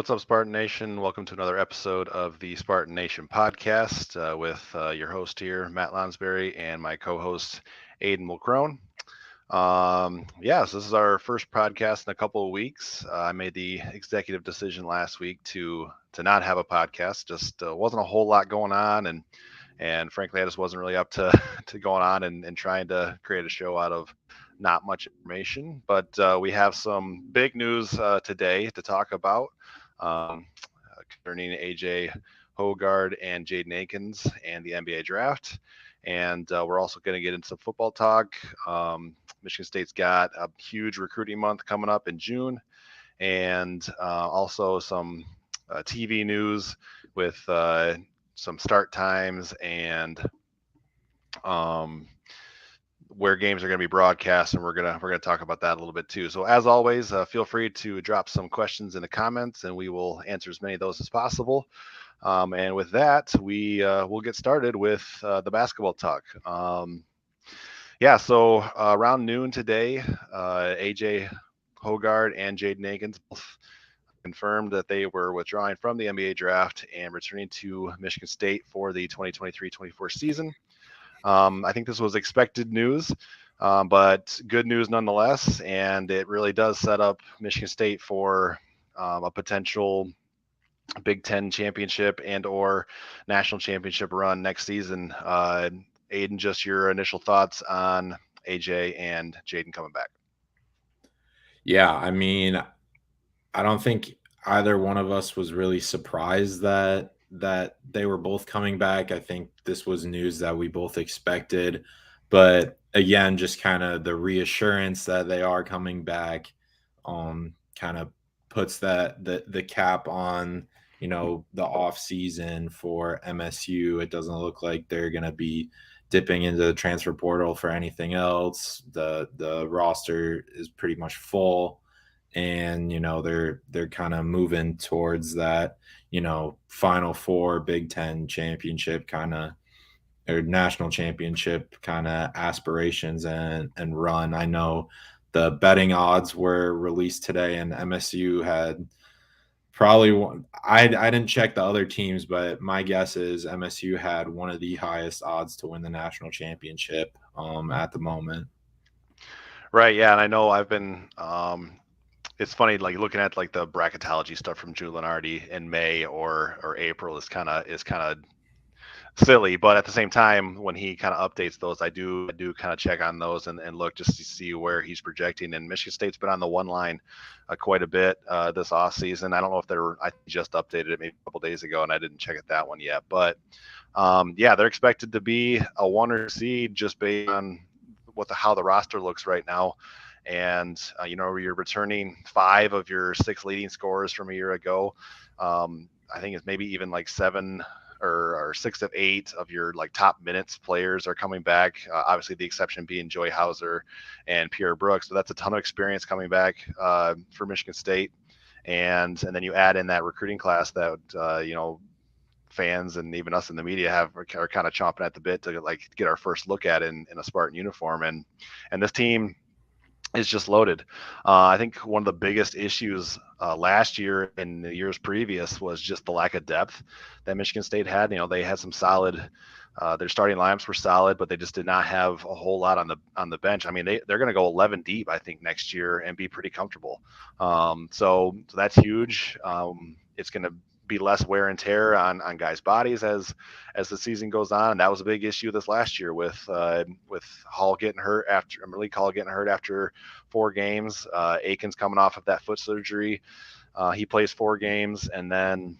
What's up, Spartan Nation? Welcome to another episode of the Spartan Nation Podcast with your host here, Matt Lonsberry, and my co-host, Aiden Mulcrone. So this is our first podcast in a couple of weeks. I made the executive decision last week to not have a podcast. Just wasn't a whole lot going on, and frankly, I just wasn't really up to to going on and trying to create a show out of not much information. But we have some big news today to talk about concerning A.J. Hoggard and Jaden Akins and the NBA draft. And we're also going to get into some football talk. Michigan State's got a huge recruiting month coming up in June, and also some TV news with some start times and where games are going to be broadcast, and we're gonna talk about that a little bit too. So as always, feel free to drop some questions in the comments, and we will answer as many of those as possible. And with that, we'll get started with the basketball talk. So around noon today, A.J. Hoggard and Jaden Akins both confirmed that they were withdrawing from the NBA draft and returning to Michigan State for the 2023-24 season. I think this was expected news, but good news nonetheless, and it really does set up Michigan State for a potential Big Ten championship and or national championship run next season. Aiden, just your initial thoughts on AJ and Jaden coming back. Yeah, I mean, I don't think either one of us was really surprised that they were both coming back. I think this was news that we both expected, but again, just kind of the reassurance that they are coming back kind of puts the cap on, the off season for MSU. It doesn't look like they're going to be dipping into the transfer portal for anything else. The roster is pretty much full, and they're kind of moving towards that Final Four, Big Ten championship kind of, or national championship kind of aspirations and run. I know the betting odds were released today, and MSU had probably one. I didn't check the other teams, but my guess is MSU had one of the highest odds to win the national championship at the moment. Right. Yeah. And I know I've been, it's funny, like looking at like the bracketology stuff from Drew Lenardi in May or April is kind of silly, but at the same time, when he kind of updates those, I do kind of check on those and look just to see where he's projecting. And Michigan State's been on the one line quite a bit this off season. I don't know if I just updated it maybe a couple days ago, and I didn't check it that one yet. But they're expected to be a 1 seed just based on how the roster looks right now. And you're returning 5 of your 6 leading scorers from a year ago. I think it's maybe even like 7 or 6 of 8 of your like top minutes players are coming back. Obviously, the exception being Joy Hauser and Pierre Brooks. So that's a ton of experience coming back for Michigan State. And then you add in that recruiting class that fans and even us in the media are kind of chomping at the bit to like get our first look at in a Spartan uniform. And this team is just loaded. I think one of the biggest issues last year and the years previous was just the lack of depth that Michigan State had. They had some solid, their starting lineups were solid, but they just did not have a whole lot on the bench. I mean, they're going to go 11 deep, I think, next year and be pretty comfortable. So that's huge. It's going to be less wear and tear on guys' bodies as the season goes on, and that was a big issue this last year with Hall getting hurt Malik Hall getting hurt after 4 games. Akins coming off of that foot surgery, he plays 4 games, and then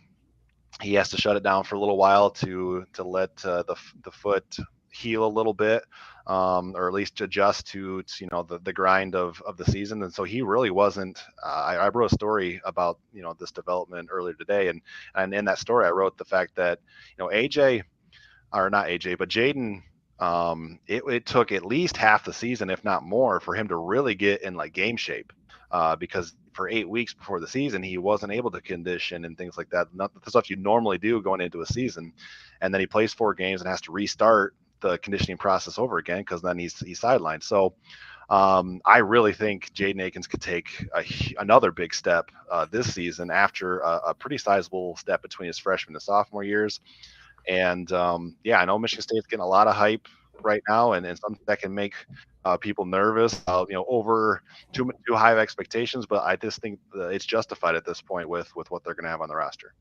he has to shut it down for a little while to let the foot heal a little bit, or at least adjust to the grind of the season. And so he really wasn't. I wrote a story about this development earlier today, and in that story I wrote the fact that AJ, or not AJ, but Jaden, it took at least half the season, if not more, for him to really get in like game shape, because for 8 weeks before the season he wasn't able to condition and things like that, not the stuff you normally do going into a season. And then he plays 4 games and has to restart the conditioning process over again because then he's sidelined. So I really think Jaden Akins could take another big step this season after a pretty sizable step between his freshman and sophomore years. And yeah, I know Michigan State's getting a lot of hype right now, and something that can make people nervous, over too high of expectations. But I just think it's justified at this point with what they're going to have on the roster.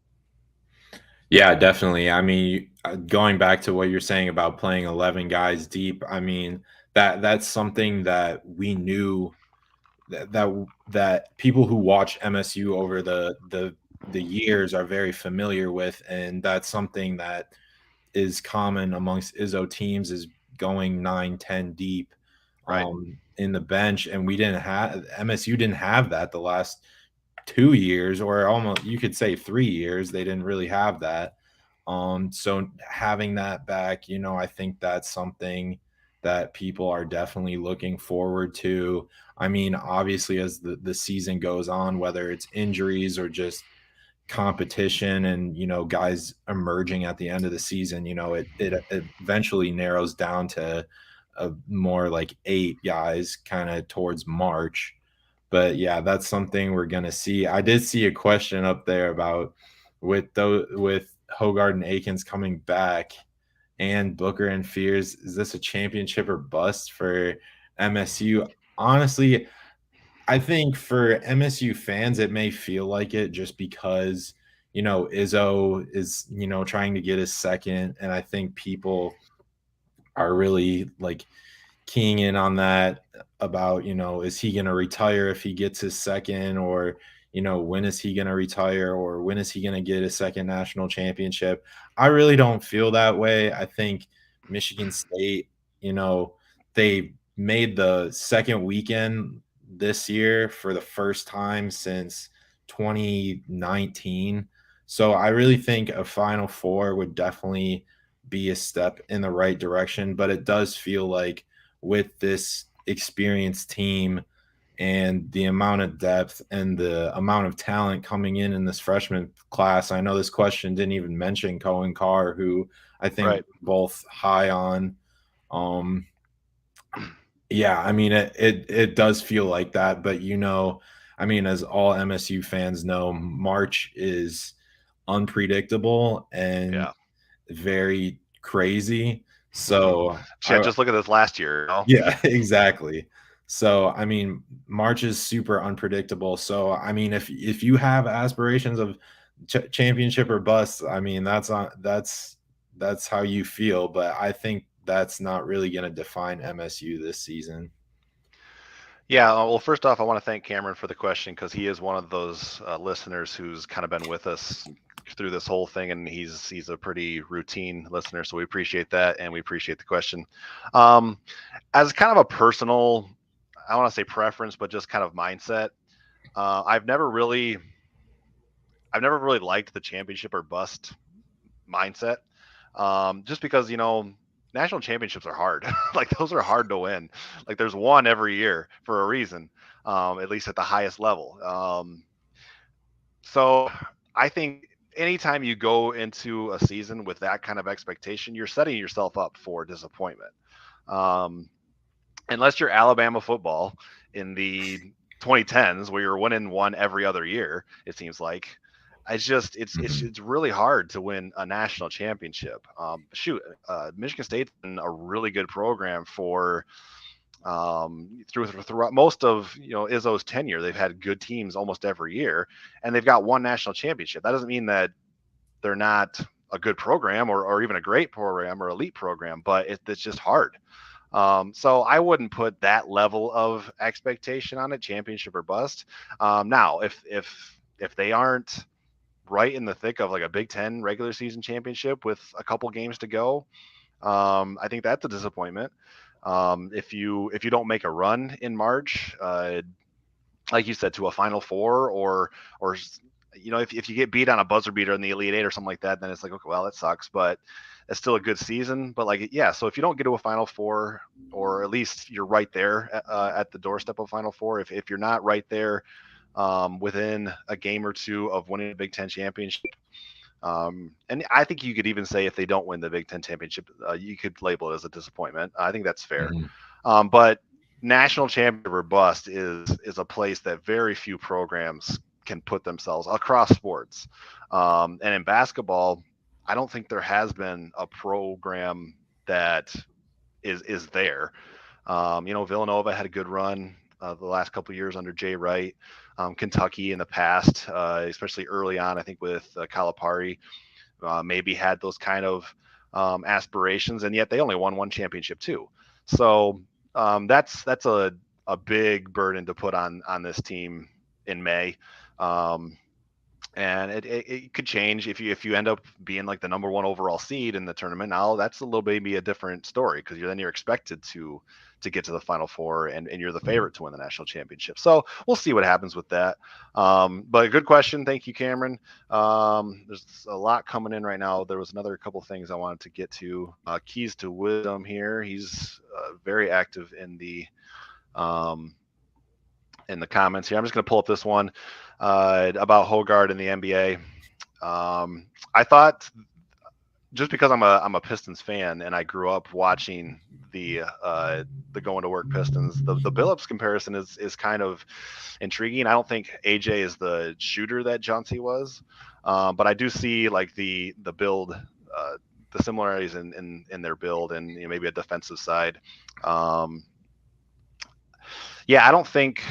Yeah, definitely. I mean, going back to what you're saying about playing 11 guys deep, I mean, that's something that we knew that people who watch MSU over the years are very familiar with, and that's something that is common amongst Izzo teams is going 9-10 deep Right. in the bench, and we didn't have MSU didn't have that the last 2 years, or almost you could say 3 years. They didn't really have that. So having that back, I think that's something that people are definitely looking forward to. I mean, obviously, as the season goes on, whether it's injuries or just competition and guys emerging at the end of the season, it eventually narrows down to a more like 8 guys kind of towards March. But yeah, that's something we're gonna see. I did see a question up there about with Hoggard and Akins coming back and Booker and Fears, is this a championship or bust for MSU? Honestly, I think for MSU fans, it may feel like it just because, Izzo is, trying to get his second. And I think people are really like keying in on that about, is he going to retire if he gets his second, or, when is he going to retire, or when is he going to get his second national championship? I really don't feel that way. I think Michigan State, they made the second weekend this year for the first time since 2019. So I really think a Final Four would definitely be a step in the right direction, but it does feel like with this experienced team and the amount of depth and the amount of talent coming in this freshman class. I know this question didn't even mention Cohen Carr, who I think Right. both high on. Yeah, I mean it does feel like that, but I mean, as all MSU fans know, March is unpredictable and Yeah. very crazy. So Yeah. Just look at this last year. yeah, exactly. So, I mean, March is super unpredictable. So, I mean, if you have aspirations of championship or bust, I mean, that's how you feel. But I think that's not really going to define MSU this season. Yeah, well, first off, I want to thank Cameron for the question because he is one of those listeners who's kind of been with us through this whole thing, and he's a pretty routine listener, so we appreciate that, and we appreciate the question. Um, as kind of a personal, I don't want to say preference, but just kind of mindset, I've never really liked the championship or bust mindset, just because national championships are hard. Like those are hard to win. Like there's one every year for a reason, at least at the highest level. So I think anytime you go into a season with that kind of expectation, you're setting yourself up for disappointment. Um, unless you're Alabama football in the 2010s where you're winning one every other year, it seems like. It's really hard to win a national championship. Michigan State's been a really good program for throughout most of Izzo's tenure. They've had good teams almost every year, and they've got one national championship. That doesn't mean that they're not a good program or even a great program or elite program, but it's just hard. So I wouldn't put that level of expectation on it, championship or bust. Now, if they aren't right in the thick of like a Big Ten regular season championship with a couple games to go, I think that's a disappointment. If you don't make a run in March, like you said, to a Final Four or if you get beat on a buzzer beater in the Elite Eight or something like that, then it's like, okay, well, that sucks, but it's still a good season. But like, yeah, so if you don't get to a Final Four, or at least you're right there at the doorstep of Final Four, if you're not right there within a game or two of winning a Big Ten championship, and I think you could even say if they don't win the Big Ten championship, you could label it as a disappointment. I think that's fair. Mhm. But national championship or bust is a place that very few programs can put themselves across sports. And in basketball, I don't think there has been a program that is there. Villanova had a good run the last couple of years under Jay Wright. Kentucky in the past, especially early on, I think with Calipari, maybe had those kind of aspirations, and yet they only won one championship too. So that's a big burden to put on this team in May. Um, and it could change if you end up being like the number one overall seed in the tournament. Now that's a little maybe a different story because you're expected to get to the Final Four and you're the favorite to win the national championship. So we'll see what happens with that. But a good question, thank you, Cameron. There's a lot coming in right now. There was another couple things I wanted to get to. Keys to Wisdom here. He's very active in the comments here. I'm just going to pull up this one about Hoggard in the NBA. I thought just because I'm a Pistons fan and I grew up watching the going to work Pistons, the Billups comparison is kind of intriguing. I don't think AJ is the shooter that Chauncey was, but I do see like the build. The similarities in their build and maybe a defensive side. Yeah, I don't think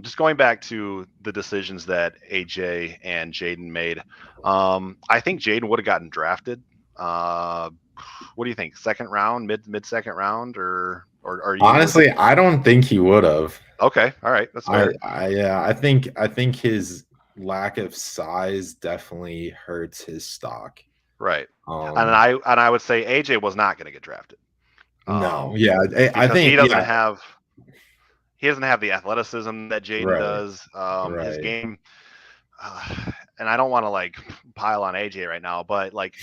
just going back to the decisions that AJ and Jaden made, I think Jaden would have gotten drafted. What do you think? Second round, mid second round, or are you Honestly, I don't think he would have. Okay, all right, that's fair. I think his lack of size definitely hurts his stock. Right. And I would say AJ was not going to get drafted. No, yeah, I think he doesn't have the athleticism that Jaden does. His game, and I don't want to like pile on AJ right now, but like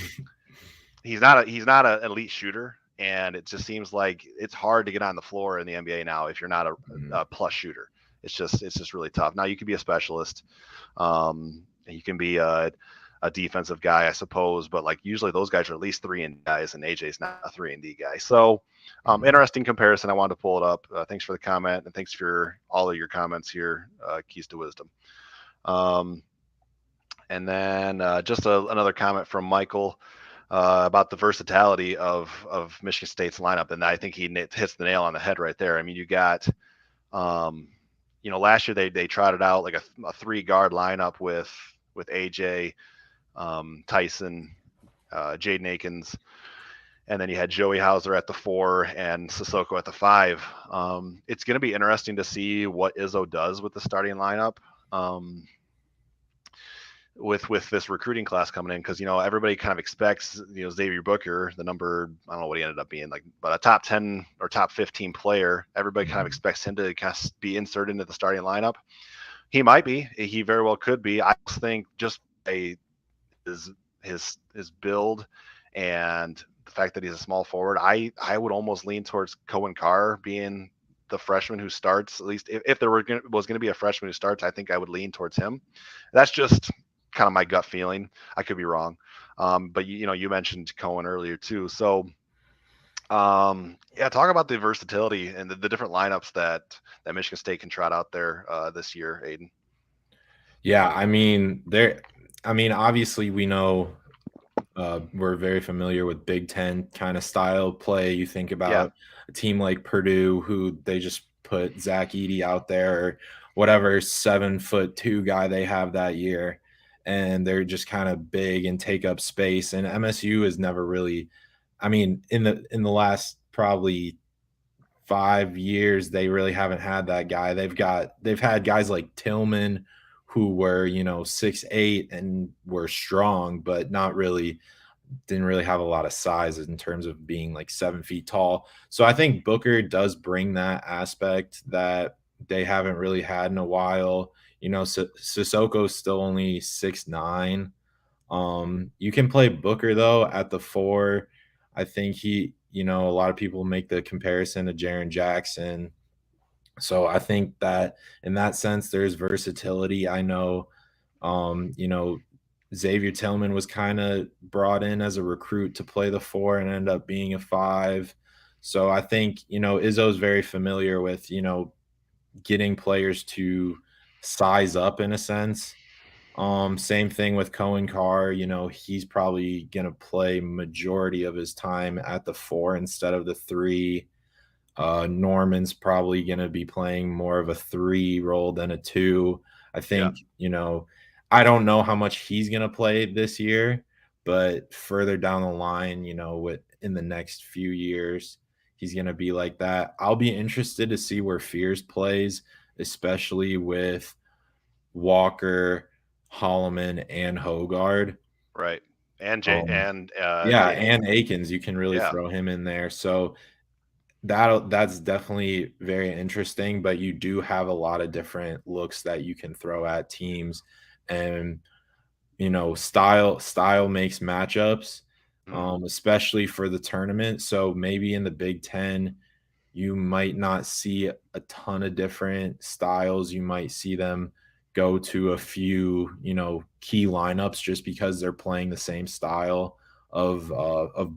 he's not an elite shooter, and it just seems like it's hard to get on the floor in the NBA now if you're not a plus shooter. It's just really tough. Now you can be a specialist, you can be a defensive guy, I suppose, but like usually those guys are at least 3-and-D guys, and AJ's not a 3-and-D guy. So interesting comparison. I wanted to pull it up. Thanks for the comment, and thanks for all of your comments here. Keys to Wisdom. And then just another comment from Michael about the versatility of Michigan State's lineup, and I think he hits the nail on the head right there. I mean, you got last year they trotted out like a 3-guard lineup with AJ, Tyson, Jaden Akins, and then you had Joey Hauser at the 4 and Sissoko at the 5. It's going to be interesting to see what Izzo does with the starting lineup with this recruiting class coming in, because everybody kind of expects Xavier Booker, the number, I don't know what he ended up being, like, but a top 10 or top 15 player. Everybody kind of expects him to kind of be inserted into the starting lineup. He might be. He very well could be. I think just his build and the fact that he's a small forward, I would almost lean towards Cohen Carr being the freshman who starts. At least if there was going to be a freshman who starts, I think I would lean towards him. That's just kind of my gut feeling. I could be wrong. But you mentioned Cohen earlier too. So talk about the versatility and the different lineups that Michigan State can trot out there this year, Aiden. Yeah, I mean, obviously we know we're very familiar with Big Ten kind of style play. You think about a team like Purdue, who they just put Zach Edey out there, or whatever 7'2" guy they have that year, and they're just kind of big and take up space. And MSU is never really, I mean, in the last probably 5 years, they really haven't had that guy. They've had guys like Tillman, who were 6'8" and were strong, but didn't really have a lot of size in terms of being like 7 feet tall. So I think Booker does bring that aspect that they haven't really had in a while. Sissoko's still only 6'9". You can play Booker though at the 4. I think he, a lot of people make the comparison to Jaren Jackson. So I think that in that sense, there's versatility. I know, Xavier Tillman was kind of brought in as a recruit to play the 4 and ended up being a 5. So I think, Izzo's very familiar with, getting players to size up in a sense. Same thing with Cohen Carr. He's probably going to play majority of his time at the 4 instead of the 3. Norman's probably going to be playing more of a 3 role than a 2. I Yeah. think, I don't know how much he's going to play this year, but further down the line, in the next few years, he's going to be like that. I'll be interested to see where Fears plays, especially with Walker, Holloman, and Hoggard. Right. And Um, yeah, Jaden and Akins. Akins, you can really Yeah. throw him in there. So that's definitely very interesting, but you do have a lot of different looks that you can throw at teams, and style makes matchups, Mm. especially for the tournament. So maybe in the Big Ten, you might not see a ton of different styles. You might see them go to a few, key lineups just because they're playing the same style of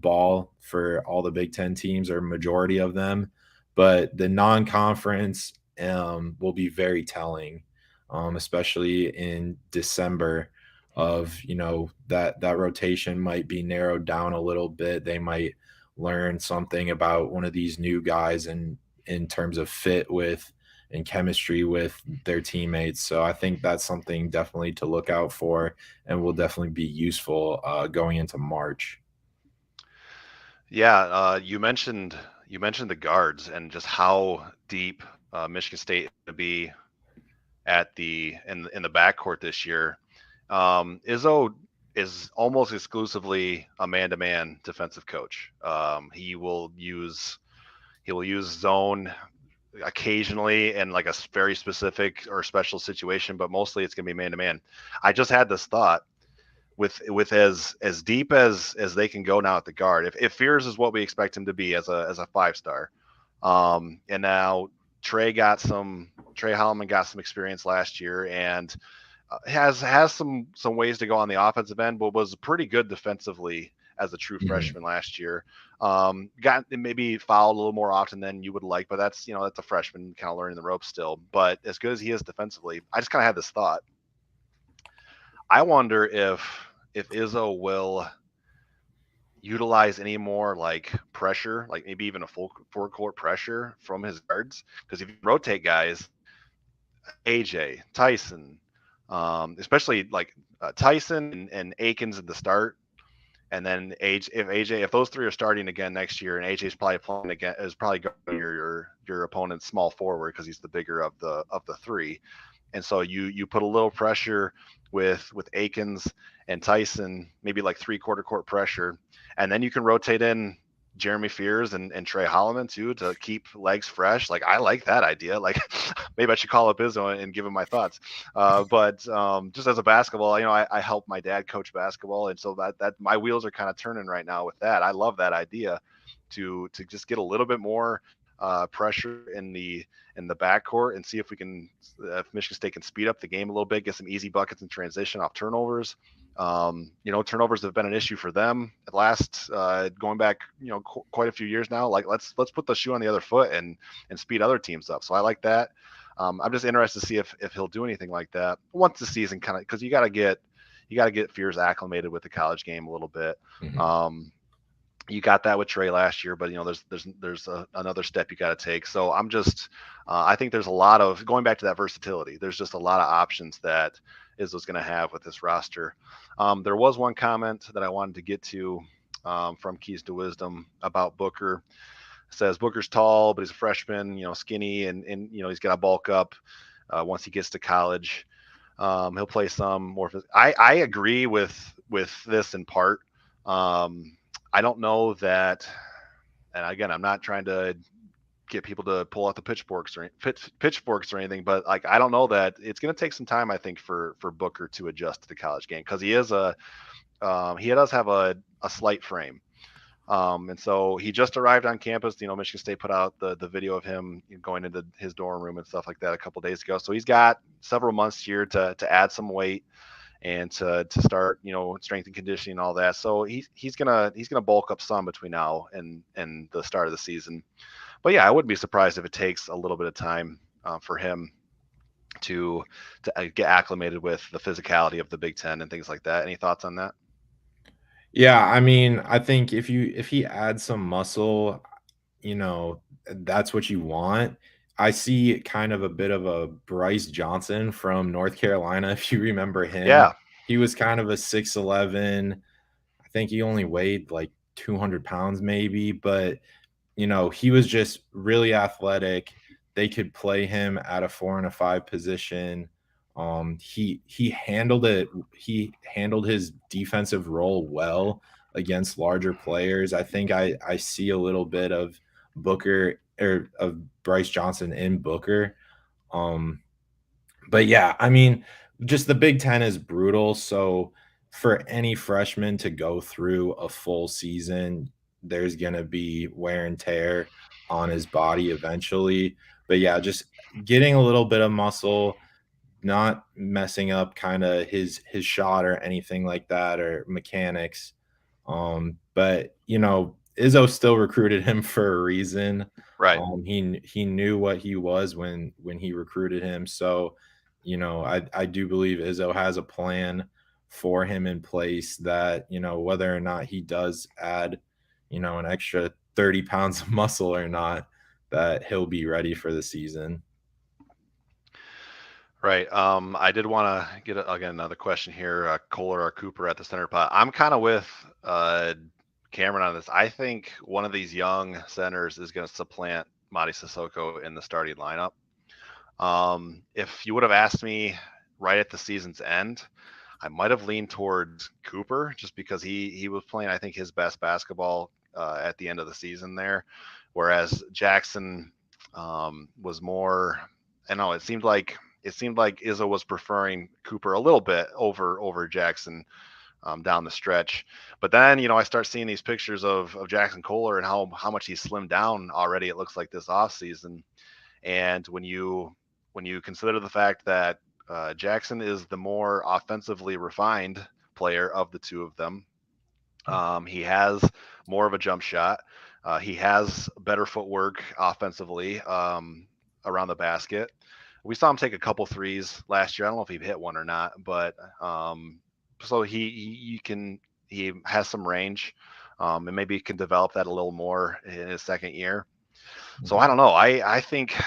ball for all the Big Ten teams or majority of them. But the non-conference will be very telling, especially in December. Of that rotation might be narrowed down a little bit. They might learn something about one of these new guys and in terms of fit with and chemistry with their teammates. So I think that's something definitely to look out for and will definitely be useful going into March. Yeah. You mentioned the guards and just how deep Michigan State is going to be at in the backcourt this year. Izzo is almost exclusively a man-to-man defensive coach. He will use zone occasionally in like a very specific or special situation, but mostly it's going to be man-to-man. I just had this thought with as deep as they can go now at the guard. If Fears is what we expect him to be as a 5-star, and now Trey Holloman got some experience last year and has some ways to go on the offensive end, but was pretty good defensively as a true Mhm. freshman last year. Got maybe fouled a little more often than you would like, but that's a freshman kind of learning the ropes still. But as good as he is defensively, I just kind of had this thought. I wonder if Izzo will utilize any more like pressure, like maybe even a full court pressure from his guards. Because if you rotate guys, AJ, Tyson, especially like Tyson and Akins at the start, and then if those three are starting again next year, and AJ's probably playing again, is probably going your opponent's small forward because he's the bigger of the three, and so you put a little pressure with Akins and Tyson, maybe like 3/4 court pressure, and then you can rotate in Jeremy Fears and Trey Holloman too to keep legs fresh. Like I like that idea. Like maybe I should call up Izzo and give him my thoughts. But just as a basketball, I help my dad coach basketball, and so that my wheels are kind of turning right now with that. I love that idea to just get a little bit more pressure in the backcourt and see if Michigan State can speed up the game a little bit, get some easy buckets in transition off turnovers. Turnovers have been an issue for them at last, going back, quite a few years now. Like let's put the shoe on the other foot and speed other teams up. So I like that. I'm just interested to see if he'll do anything like that once the season kind of, because you got to get Fears acclimated with the college game a little bit. Mhm. You got that with Trey last year, but there's another step you got to take. So I think there's a lot of going back to that versatility. There's just a lot of options that Izzo's going to have with this roster. There was one comment that I wanted to get to from Keys to Wisdom about Booker. It says Booker's tall, but he's a freshman, skinny, and he's got to bulk up once he gets to college. He'll play some more. I agree with this in part. I don't know that, and again, I'm not trying to get people to pull out the pitchforks or anything, but like I don't know that it's going to take some time. I think for Booker to adjust to the college game because he does have a slight frame. And so he just arrived on campus. Michigan State put out the video of him going into his dorm room and stuff like that a couple days ago. So he's got several months here to add some weight and to start, strength and conditioning and all that. So he's gonna bulk up some between now and the start of the season. But yeah, I wouldn't be surprised if it takes a little bit of time for him to get acclimated with the physicality of the Big Ten and things like that. Any thoughts on that? Yeah, I mean, I think if he adds some muscle, you know, that's what you want. I see kind of a bit of a Bryce Johnson from North Carolina, if you remember him. Yeah, He was kind of a 6'11". I think he only weighed like 200 pounds maybe, but he was just really athletic. They could play him at a 4 and a 5 position. He handled it. He handled his defensive role well against larger players. I think I see a little bit of Booker or of Bryce Johnson in Booker. Um, but yeah, I mean, just the Big Ten is brutal. So for any freshman to go through a full season, there's going to be wear and tear on his body eventually. But yeah, just getting a little bit of muscle, not messing up kind of his shot or anything like that or mechanics. But Izzo still recruited him for a reason. right. He knew what he was when he recruited him. So, I do believe Izzo has a plan for him in place that, whether or not he does add, an extra 30 pounds of muscle or not, that he'll be ready for the season. Right. I did want to get again another question here. Kohler or Cooper at the center pot. I'm kind of with Cameron on this. I think one of these young centers is going to supplant Madi Sissoko in the starting lineup. If you would have asked me right at the season's end, I might have leaned towards Cooper just because he was playing, I think, his best basketball at the end of the season there, whereas Jackson was more. I know it seemed like Izzo was preferring Cooper a little bit over Jackson down the stretch. But then, I start seeing these pictures of Jackson Kohler and how much he's slimmed down already. It looks like this offseason. And when you consider the fact that Jackson is the more offensively refined player of the two of them, he has more of a jump shot. He has better footwork offensively around the basket. We saw him take a couple threes last year. I don't know if he hit one or not, but so he has some range, and maybe he can develop that a little more in his second year. So I don't know. I think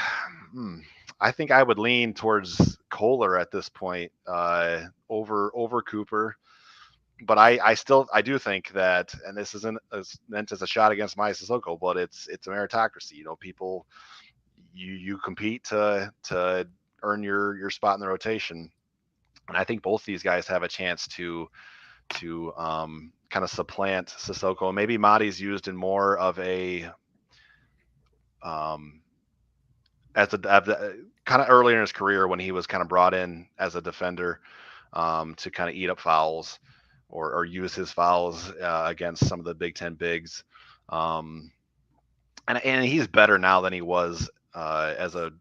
I would lean towards Kohler at this point over Cooper, but I do think that, and this isn't meant as a shot against Maya Sissoko, but it's a meritocracy. People you compete to earn your spot in the rotation, and I think both these guys have a chance to kind of supplant Sissoko. Maybe Madi's used in more of a as a kind of earlier in his career when he was kind of brought in as a defender to kind of eat up fouls or use his fouls against some of the Big Ten bigs. And he's better now than he was as a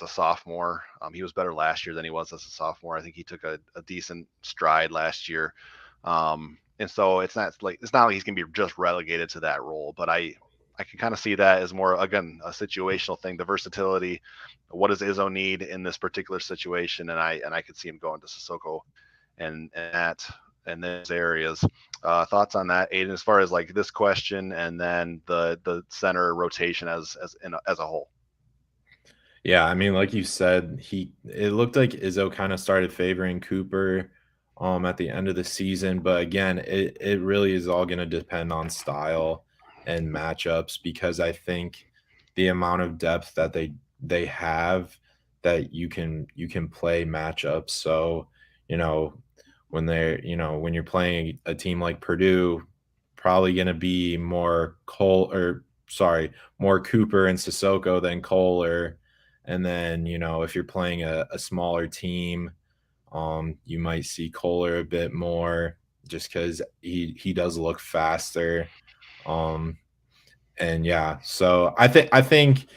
sophomore. He was better last year than he was as a sophomore. I think he took a decent stride last year. And so it's not like he's going to be just relegated to that role, but I can kind of see that as more, again, a situational thing, the versatility. What does Izzo need in this particular situation? And I could see him going to Sissoko and those areas. Thoughts on that, Aiden, as far as like this question and then the center rotation as a whole? Yeah, I mean, like you said, it looked like Izzo kind of started favoring Cooper at the end of the season, but again, it really is all going to depend on style and matchups because I think the amount of depth that they have that you can play matchups. So, when you're playing a team like Purdue, probably going to be more more Cooper and Sissoko than Kohler. And then, if you're playing a smaller team, you might see Kohler a bit more just because he does look faster. And yeah, so I think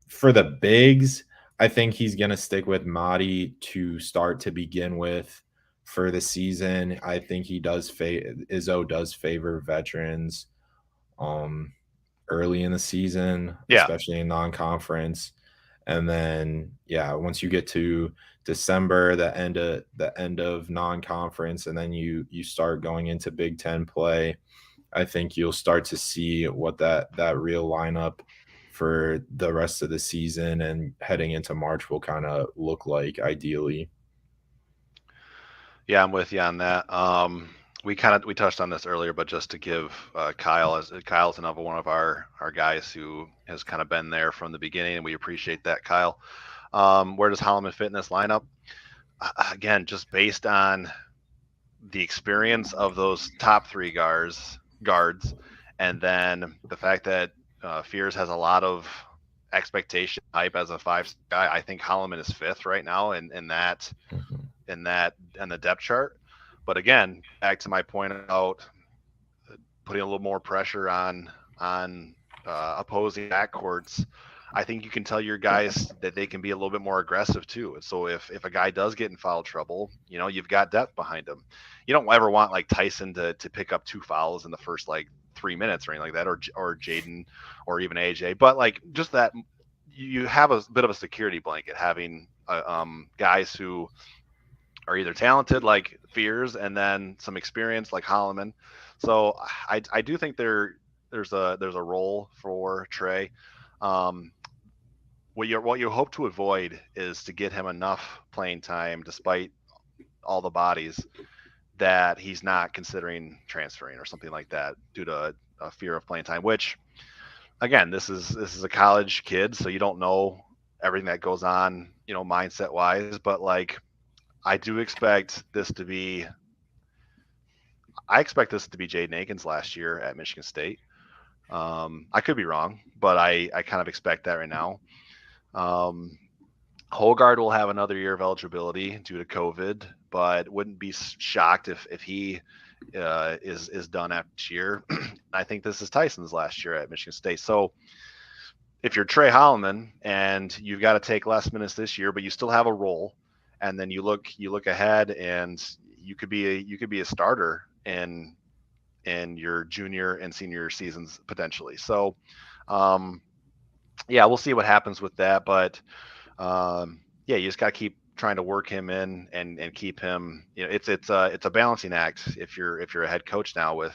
for the bigs, I think he's gonna stick with Madi to start to begin with. for the season. I think Izzo does favor veterans early in the season, Yeah. especially in non-conference. And then once you get to December, the end of non-conference, and then you start going into Big Ten play, I think you'll start to see what that real lineup for the rest of the season and heading into March will kind of look like ideally. Yeah, I'm with you on that. We touched on this earlier, but just to give Kyle's another one of our guys who has kind of been there from the beginning, and we appreciate that, Kyle. Where does Holloman fit in this lineup? Again, just based on the experience of those top three guards, and then the fact that Fears has a lot of expectation hype as a five guy. I think Holloman is fifth right now in that Mhm. in that in the depth chart. But again, back to my point about putting a little more pressure on opposing backcourts. I think you can tell your guys that they can be a little bit more aggressive too. So if a guy does get in foul trouble, you've got depth behind him. You don't ever want like Tyson to pick up 2 fouls in the first like 3 minutes or anything like that, or Jaden or even AJ. But like just that you have a bit of a security blanket having guys who are either talented like Fears and then some experience like Holloman. So I do think there's a role for Trey. Um, what you hope to avoid is to get him enough playing time, despite all the bodies, that he's not considering transferring or something like that due to a fear of playing time. Which, again, this is a college kid, so you don't know everything that goes on, mindset wise. But like, I do expect this to be. I expect this to be Jaden Akins last year at Michigan State. I could be wrong, but I kind of expect that right now. Um, Hoggard will have another year of eligibility due to COVID, but wouldn't be shocked if he is done after this year. I think this is Tyson's last year at Michigan State. So if you're Trey Holloman and you've got to take less minutes this year, but you still have a role, and then you look ahead and you could be a starter in your junior and senior seasons potentially. So um, yeah, we'll see what happens with that, but yeah, you just got to keep trying to work him in and keep him. It's a balancing act if you're a head coach now with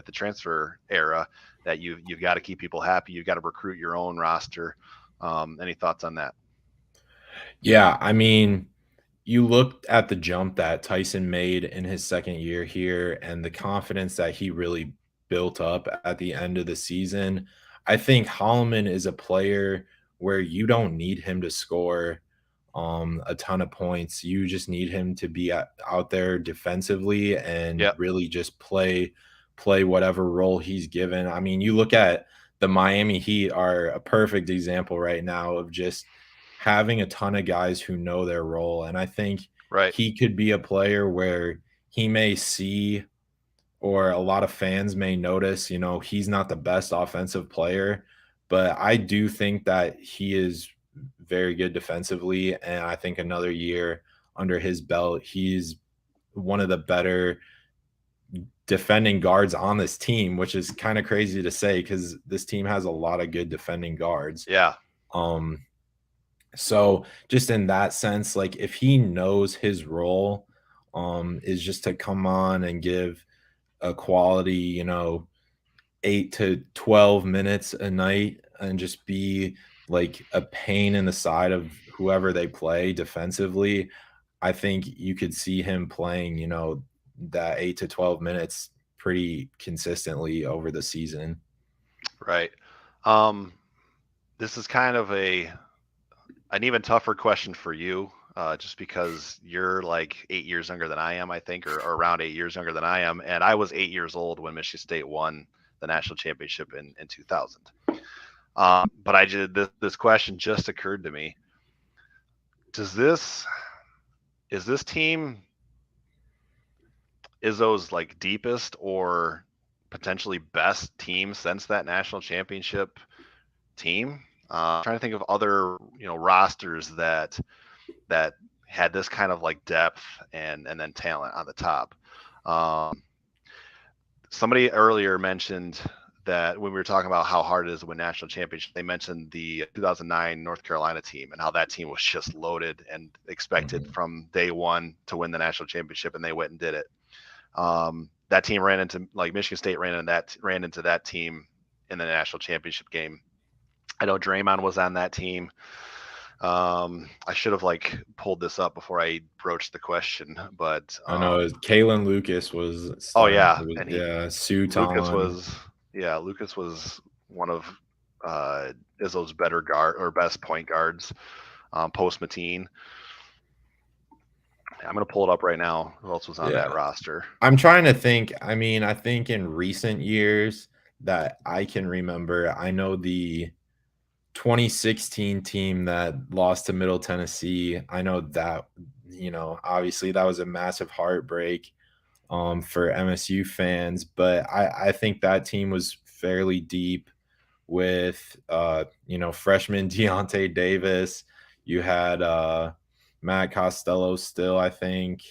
the transfer era, that you've got to keep people happy. You've got to recruit your own roster. Any thoughts on that? Yeah, I mean, you looked at the jump that Tyson made in his second year here and the confidence that he really built up at the end of the season. I think Holloman is a player where you don't need him to score a ton of points. You just need him to be out there defensively and Yep. really just play whatever role he's given. I mean, you look at the Miami Heat are a perfect example right now of just having a ton of guys who know their role. And I think Right. he could be a player where he may see, or a lot of fans may notice, he's not the best offensive player, but I do think that he is very good defensively. And I think another year under his belt, he's one of the better defending guards on this team, which is kind of crazy to say because this team has a lot of good defending guards. Yeah. Um, so just in that sense, like if he knows his role, is just to come on and give a quality, 8 to 12 minutes a night and just be like a pain in the side of whoever they play defensively, I think you could see him playing, that 8 to 12 minutes pretty consistently over the season. Right. Um, this is kind of an even tougher question for you, just because you're like 8 years younger than I am, I think, or around 8 years younger than I am, and I was 8 years old when Michigan State won the national championship in 2000. But this question just occurred to me. Does this is this team Izzo's like deepest or potentially best team since that national championship team? Trying to think of other rosters that had this kind of like depth and then talent on the top. Um, Somebody earlier mentioned that when we were talking about how hard it is to win national championship, they mentioned the 2009 North Carolina team and how that team was just loaded and expected Mhm. from day one to win the national championship, and they went and did it. That team ran into like Michigan State ran into that team in the national championship game. I know Draymond was on that team. I should have like pulled this up before I broached the question, but I know Kalen Lucas was oh starting. yeah, It was, and he yeah, Lucas Suton. was yeah Lucas was one of Izzo's better guard or best point guards post Mateen. I'm gonna pull it up right now. Who else was on that Yeah. roster? I'm trying to think. I mean, I think in recent years that I can remember, I know the 2016 team that lost to Middle Tennessee. I know that, obviously that was a massive heartbreak for MSU fans, but I think that team was fairly deep with freshman Deontay Davis. You had Matt Costello still, I think,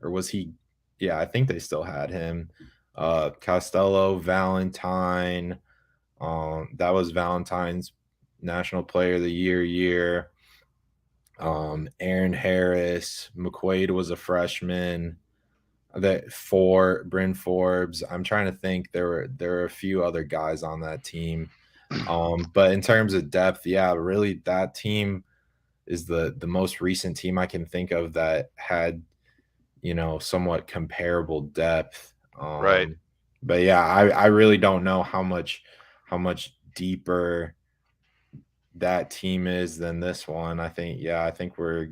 or was he? Yeah, I think they still had him. Costello, Valentine. That was Valentine's National Player of the Year. Aaron Harris, McQuaid was a freshman. That for Bryn Forbes. I'm trying to think. There were a few other guys on that team. But in terms of depth, yeah, really that team is the most recent team I can think of that had, somewhat comparable depth. Right. But yeah, I really don't know how much deeper that team is than this one. I think we're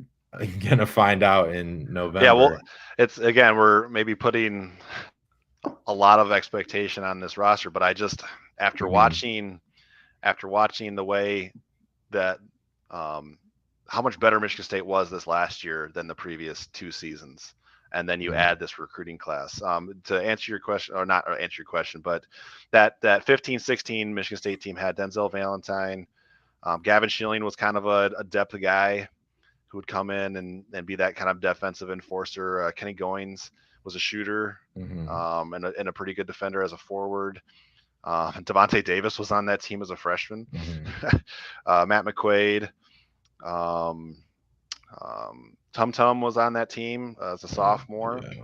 gonna find out in Yeah. Well, November. it's again we're maybe putting a lot of expectation on this roster, but I just after Mhm. watching after watching the way that um, how much better Michigan State was this last year than the previous two seasons. And then you Mhm. add this recruiting class. To answer your question, or not answer your question, but that 15-16 Michigan State team had Denzel Valentine. Gavin Schilling was kind of a depth guy who would come in and be that kind of defensive enforcer. Kenny Goins was a shooter Mhm. and a pretty good defender as a forward. Devontae Davis was on that team as a freshman. Mhm. Matt McQuaid, um, Tum Tum was on that team as a sophomore. Yeah.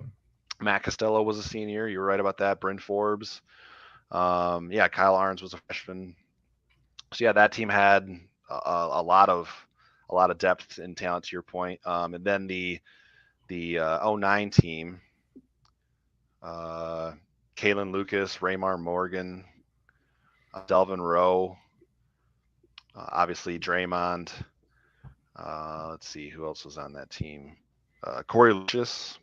Matt Costello was a senior. You were right about that. Bryn Forbes. Yeah, Kyle Arns was a freshman. So yeah, that team had a lot of depth and talent to your point. And then the 09 team, uh, Kalen Lucas, Raymar Morgan, Delvin Rowe, obviously Draymond. Let's see who else was on that team. Corey Lucius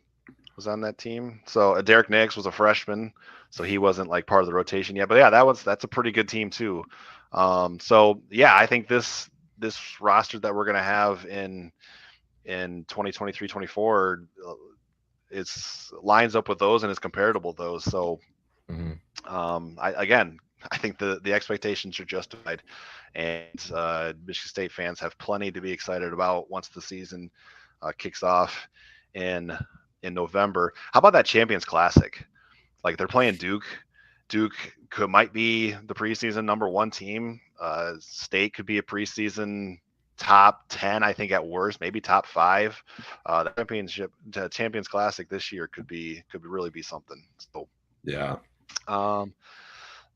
was on that team. So Derek Nix was a freshman, so he wasn't like part of the rotation yet. But yeah, that's a pretty good team too. So yeah, I think this roster that we're gonna have in 2023-24 is lines up with those and is comparable to those. So Mhm. I think the expectations are justified, and Michigan State fans have plenty to be excited about once the season kicks off in in November. How about that Champions Classic? Like they're playing Duke. Duke might be the preseason number one team. State could be a preseason top 10, I think at worst, maybe top five. The Champions Classic this year could really be something. So Yeah. um,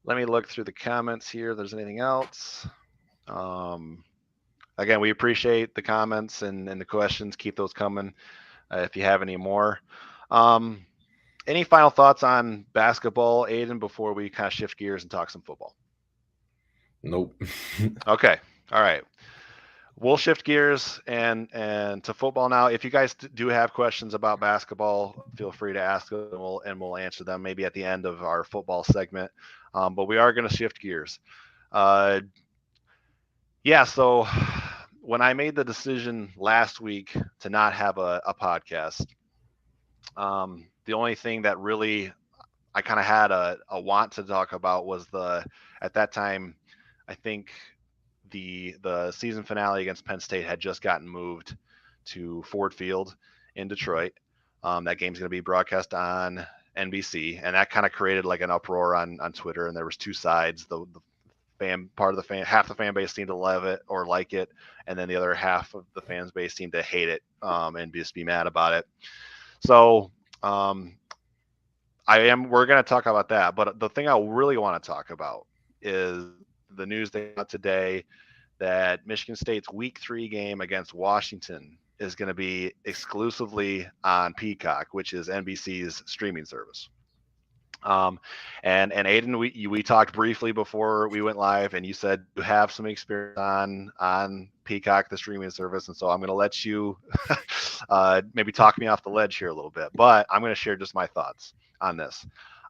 let me look through the comments here. If there's anything else. Um, Again, we appreciate the comments and the questions. Keep those coming if you have any more. Um, any final thoughts on basketball, Aiden, before we kind of shift gears and talk some football? Nope. Okay. All right. We'll shift gears and to football now. If you guys do have questions about basketball, feel free to ask them and we'll answer them maybe at the end of our football segment. But we are going to shift gears. Uh, yeah. So when I made the decision last week to not have a podcast, the only thing that really I kind of had a want to talk about was at that time, I think the season finale against Penn State had just gotten moved to Ford Field in Detroit. That game's going to be broadcast on NBC, and that kind of created like an uproar on Twitter. And there was two sides. The fan part of the fan, half the fan base seemed to love it or like it, and then the other half of the fans base seemed to hate it, and just be mad about it. So we're going to talk about that, but the thing I really want to talk about is the news they got today that Michigan State's Week 3 game against Washington is going to be exclusively on Peacock, which is NBC's streaming service. And Aiden, we talked briefly before we went live, and you said you have some experience on Peacock, the streaming service, and so I'm going to let you maybe talk me off the ledge here a little bit, but I'm going to share just my thoughts on this.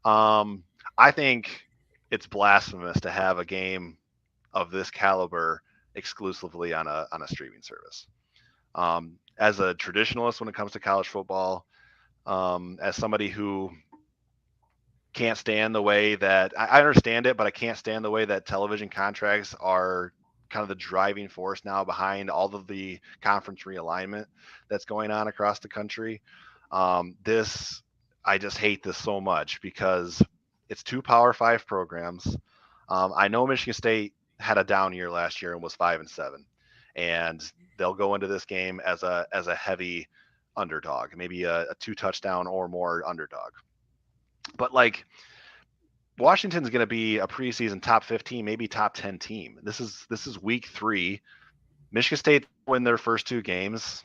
I think it's blasphemous to have a game of this caliber exclusively on a streaming service. As a traditionalist when it comes to college football, as somebody who can't stand the way that I understand it, but I can't stand the way that television contracts are kind of the driving force now behind all of the conference realignment that's going on across the country. I just hate this so much because it's two Power 5 programs. I know Michigan State had a down year last year and was 5-7, and they'll go into this game as a heavy underdog, maybe a 2 touchdown or more underdog. But like, Washington's going to be a preseason top 15, maybe top 10 team. This is Week 3. Michigan State win their first 2 games.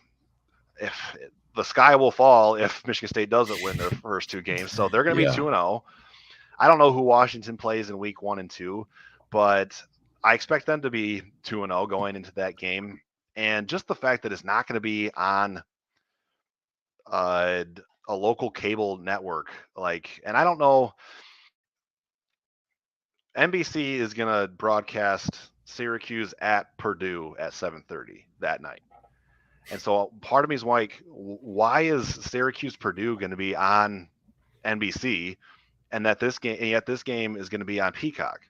If the sky will fall if Michigan State doesn't win their first 2 games, so they're going to be 2-0. I don't know who Washington plays in Week 1 and 2, but I expect them to be 2-0 going into that game. And just the fact that it's not going to be on a local cable network, and I don't know, NBC is going to broadcast Syracuse at Purdue at 7:30 that night. And so part of me is like, why is Syracuse Purdue going to be on NBC and yet this game is going to be on Peacock?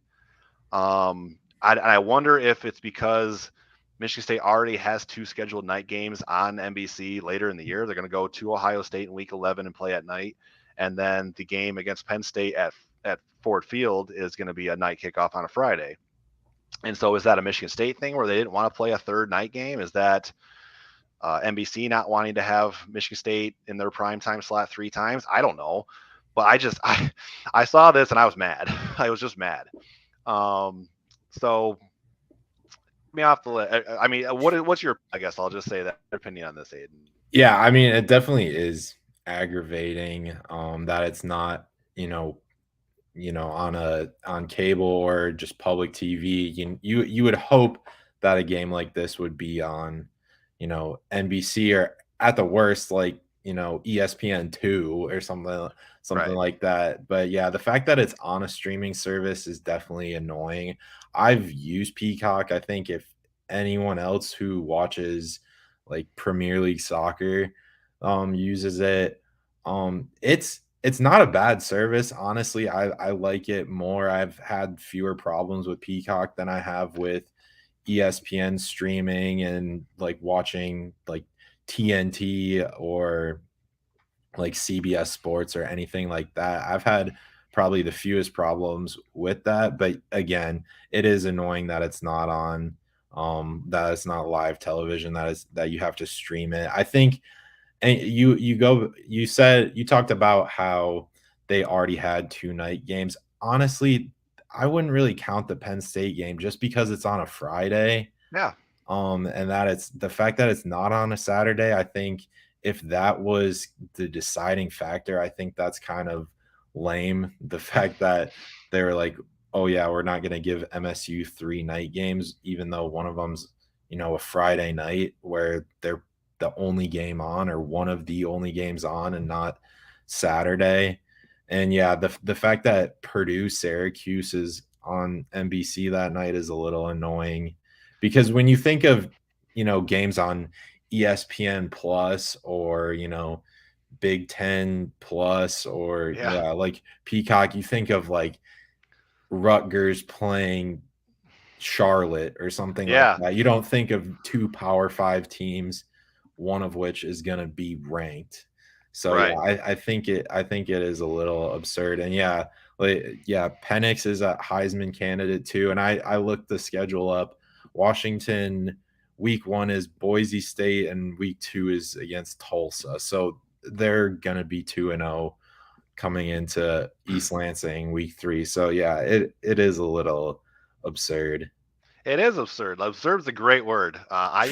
I wonder if it's because Michigan State already has 2 scheduled night games on NBC later in the year. They're going to go to Ohio State in Week 11 and play at night. And then the game against Penn State at Ford Field is going to be a night kickoff on a Friday. And so is that a Michigan State thing where they didn't want to play a third night game? Is that NBC not wanting to have Michigan State in their primetime slot 3 times? I don't know. But I saw this and I was mad. I was just mad. So me off the list. I mean, what's your? I guess I'll just say that opinion on this, Aiden. Yeah, I mean, it definitely is aggravating that it's not, on cable or just public TV. You would hope that a game like this would be on, NBC or at the worst, like, ESPN2 or something right. Like that. But yeah, the fact that it's on a streaming service is definitely annoying. I've used Peacock. I think if anyone else who watches like Premier League soccer uses it, it's not a bad service. Honestly, I like it more. I've had fewer problems with Peacock than I have with ESPN streaming and like watching like TNT or like CBS Sports or anything like that. I've had probably the fewest problems with that, but again, it is annoying that it's not on that it's not live television, that you have to stream it. I think, and you talked about how they already had 2 night games. Honestly, I wouldn't really count the Penn State game just because it's on a Friday. Yeah. And that it's the fact that it's not on a Saturday. I think if that was the deciding factor, I think that's kind of lame. The fact that they were like, oh yeah, we're not going to give MSU 3 night games, even though one of them's, a Friday night where they're the only game on or one of the only games on and not Saturday. And yeah, the fact that Purdue Syracuse is on NBC that night is a little annoying, because when you think of, games on ESPN Plus or, Big Ten Plus or like Peacock, you think of like Rutgers playing Charlotte or something like that. You don't think of 2 Power 5 teams one of which is going to be ranked. So Right. yeah, I think it is a little absurd. And yeah, Penix is a Heisman candidate too. And I looked the schedule up. Washington week 1 is Boise State and week 2 is against Tulsa. So they're gonna be 2-0 coming into East Lansing week 3. So yeah, it is a little absurd. It is absurd. Absurd is a great word. I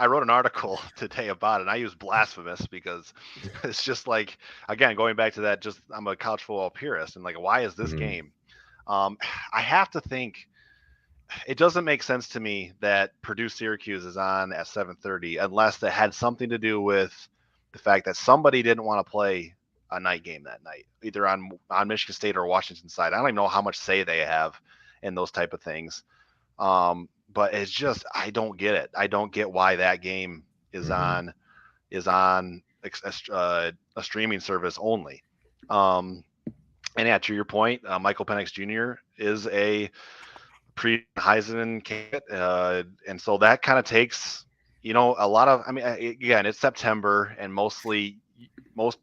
wrote an article today about it. And I use blasphemous because it's just like, again, going back to that. Just I'm a college football purist, and like, why is this Mhm. game? I have to think it doesn't make sense to me that Purdue Syracuse is on at 7:30 unless that had something to do with the fact that somebody didn't want to play a night game that night, either on Michigan State or Washington side. I don't even know how much say they have in those type of things. But it's just I don't get it. I don't get why that game is Mhm. on a streaming service only. Um, and yeah, to your point, Michael Penix Jr. is a pre-Heisman candidate, and so that kind of takes a lot of. I mean, again, it's September, and most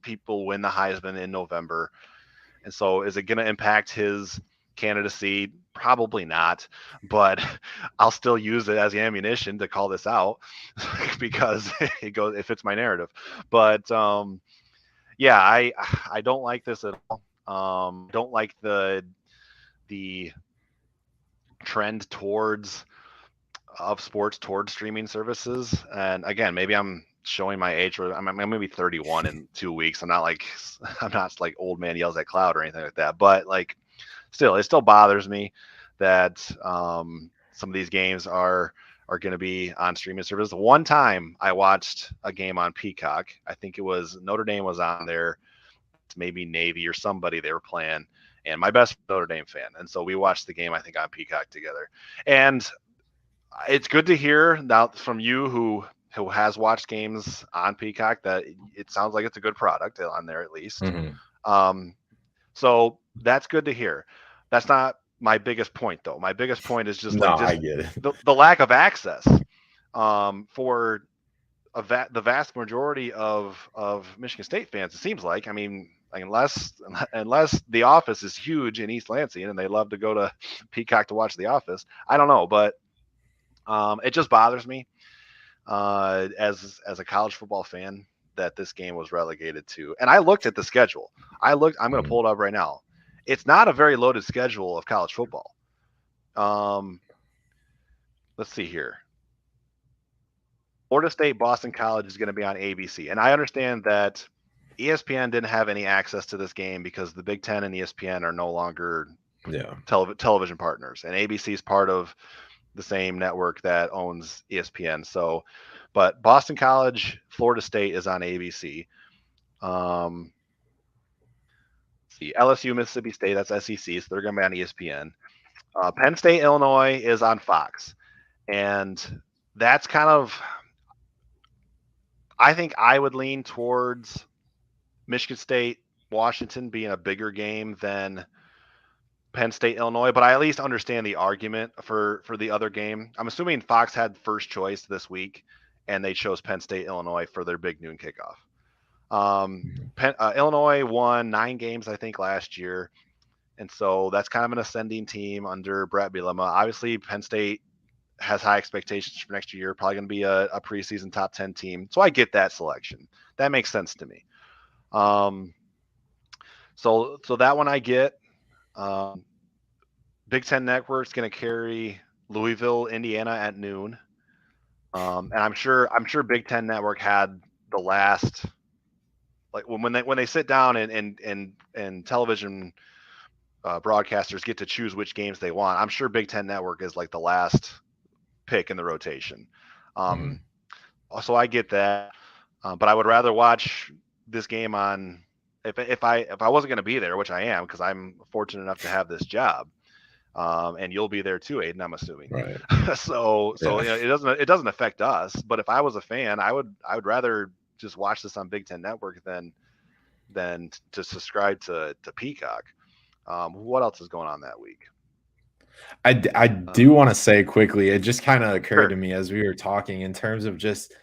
people win the Heisman in November, and so is it going to impact his candidacy? Probably not, but I'll still use it as ammunition to call this out because it fits my narrative. But yeah, I don't like this at all. Don't like the trend towards of sports towards streaming services. And again, maybe I'm showing my age. I'm going to be 31 in 2 weeks. I'm not like old man yells at cloud or anything like that. But like, still, it still bothers me that some of these games are going to be on streaming service. One time I watched a game on Peacock. I think it was Notre Dame was on there, maybe Navy or somebody they were playing, and my best Notre Dame fan. And so we watched the game, I think, on Peacock together. And it's good to hear now from you who has watched games on Peacock that it sounds like it's a good product on there at least. Mhm. Um, so that's good to hear. That's not my biggest point though. My biggest point is just No, like I just get it. the lack of access for the vast majority of Michigan State fans. It seems like. I mean, unless The Office is huge in East Lansing and they love to go to Peacock to watch The Office. I don't know, but it just bothers me as a college football fan that this game was relegated to. And I looked at the schedule. I'm going to Mhm. pull it up right now. It's not a very loaded schedule of college football. Um, let's see here. Florida State, Boston College is going to be on ABC, and I understand that ESPN didn't have any access to this game because the Big Ten and ESPN are no longer Yeah. television partners, and ABC is part of the same network that owns ESPN. So, but Boston College, Florida State is on ABC. Um, see, LSU, Mississippi State, that's SEC, so they're going to be on ESPN. Penn State, Illinois is on Fox, and that's kind of. I think I would lean towards Michigan State, Washington being a bigger game than Penn State, Illinois, but I at least understand the argument for the other game. I'm assuming Fox had first choice this week, and they chose Penn State, Illinois for their big noon kickoff. Mhm. Illinois won 9 games, I think, last year, and so that's kind of an ascending team under Brett Bielema. Obviously, Penn State has high expectations for next year, probably going to be a preseason top 10 team. So I get that selection. That makes sense to me. Um, so that one I get. Um, Big Ten Network's going to carry Louisville, Indiana at noon, and I'm sure Big Ten Network had the last like when they sit down and television broadcasters get to choose which games they want. I'm sure Big Ten Network is like the last pick in the rotation. Mhm. Um, so I get that, but I would rather watch this game on if I wasn't going to be there, which I am because I'm fortunate enough to have this job. And you'll be there too, Aiden. I'm assuming. Right. So Yeah. it doesn't affect us. But if I was a fan, I would rather just watch this on Big Ten Network than to subscribe to Peacock. What else is going on that week? I do Uh, want to say quickly, it just kind of occurred to sure. me as we were talking in terms of just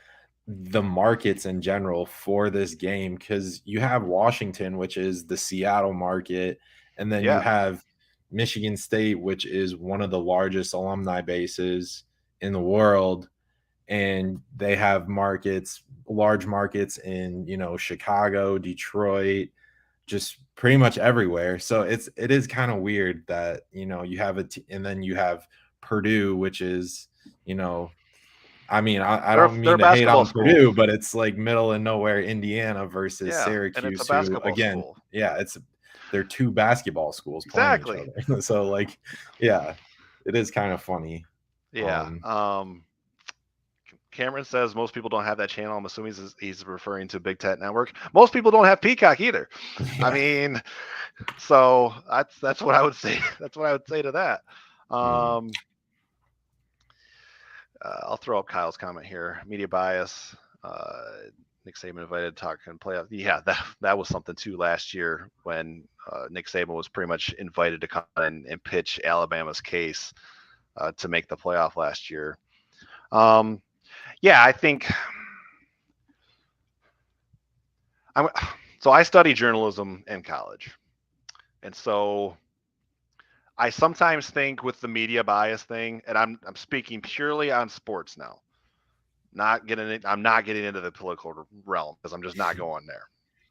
the markets in general for this game, because you have Washington, which is the Seattle market, and then you Yeah. have Michigan State, which is one of the largest alumni bases in the world, and they have large markets in, Chicago, Detroit, just pretty much everywhere. So it is kind of weird that, you have and then you have Purdue, which is, you know I mean, I don't They're mean a to hate basketball on school. Purdue, but it's like middle of nowhere Indiana versus Yeah, and it's a Syracuse, who, basketball again, school. yeah, they're two basketball schools playing each Exactly. other. So, like, yeah, it is kind of funny. Yeah. Um, Cameron says most people don't have that channel. I'm assuming he's referring to Big Tent Network. Most people don't have Peacock either. I yeah. mean, so that's what I would say. That's what I would say to that. Mm. Um, I'll throw up Kyle's comment here. Media bias. Nick Saban invited to talk and playoff. Yeah, that was something too last year when Nick Saban was pretty much invited to come and pitch Alabama's case to make the playoff last year. Yeah, I think I'm. So I study journalism in college, and so I sometimes think with the media bias thing, and I'm speaking purely on sports now. I'm not getting into the political realm because I'm just not going there.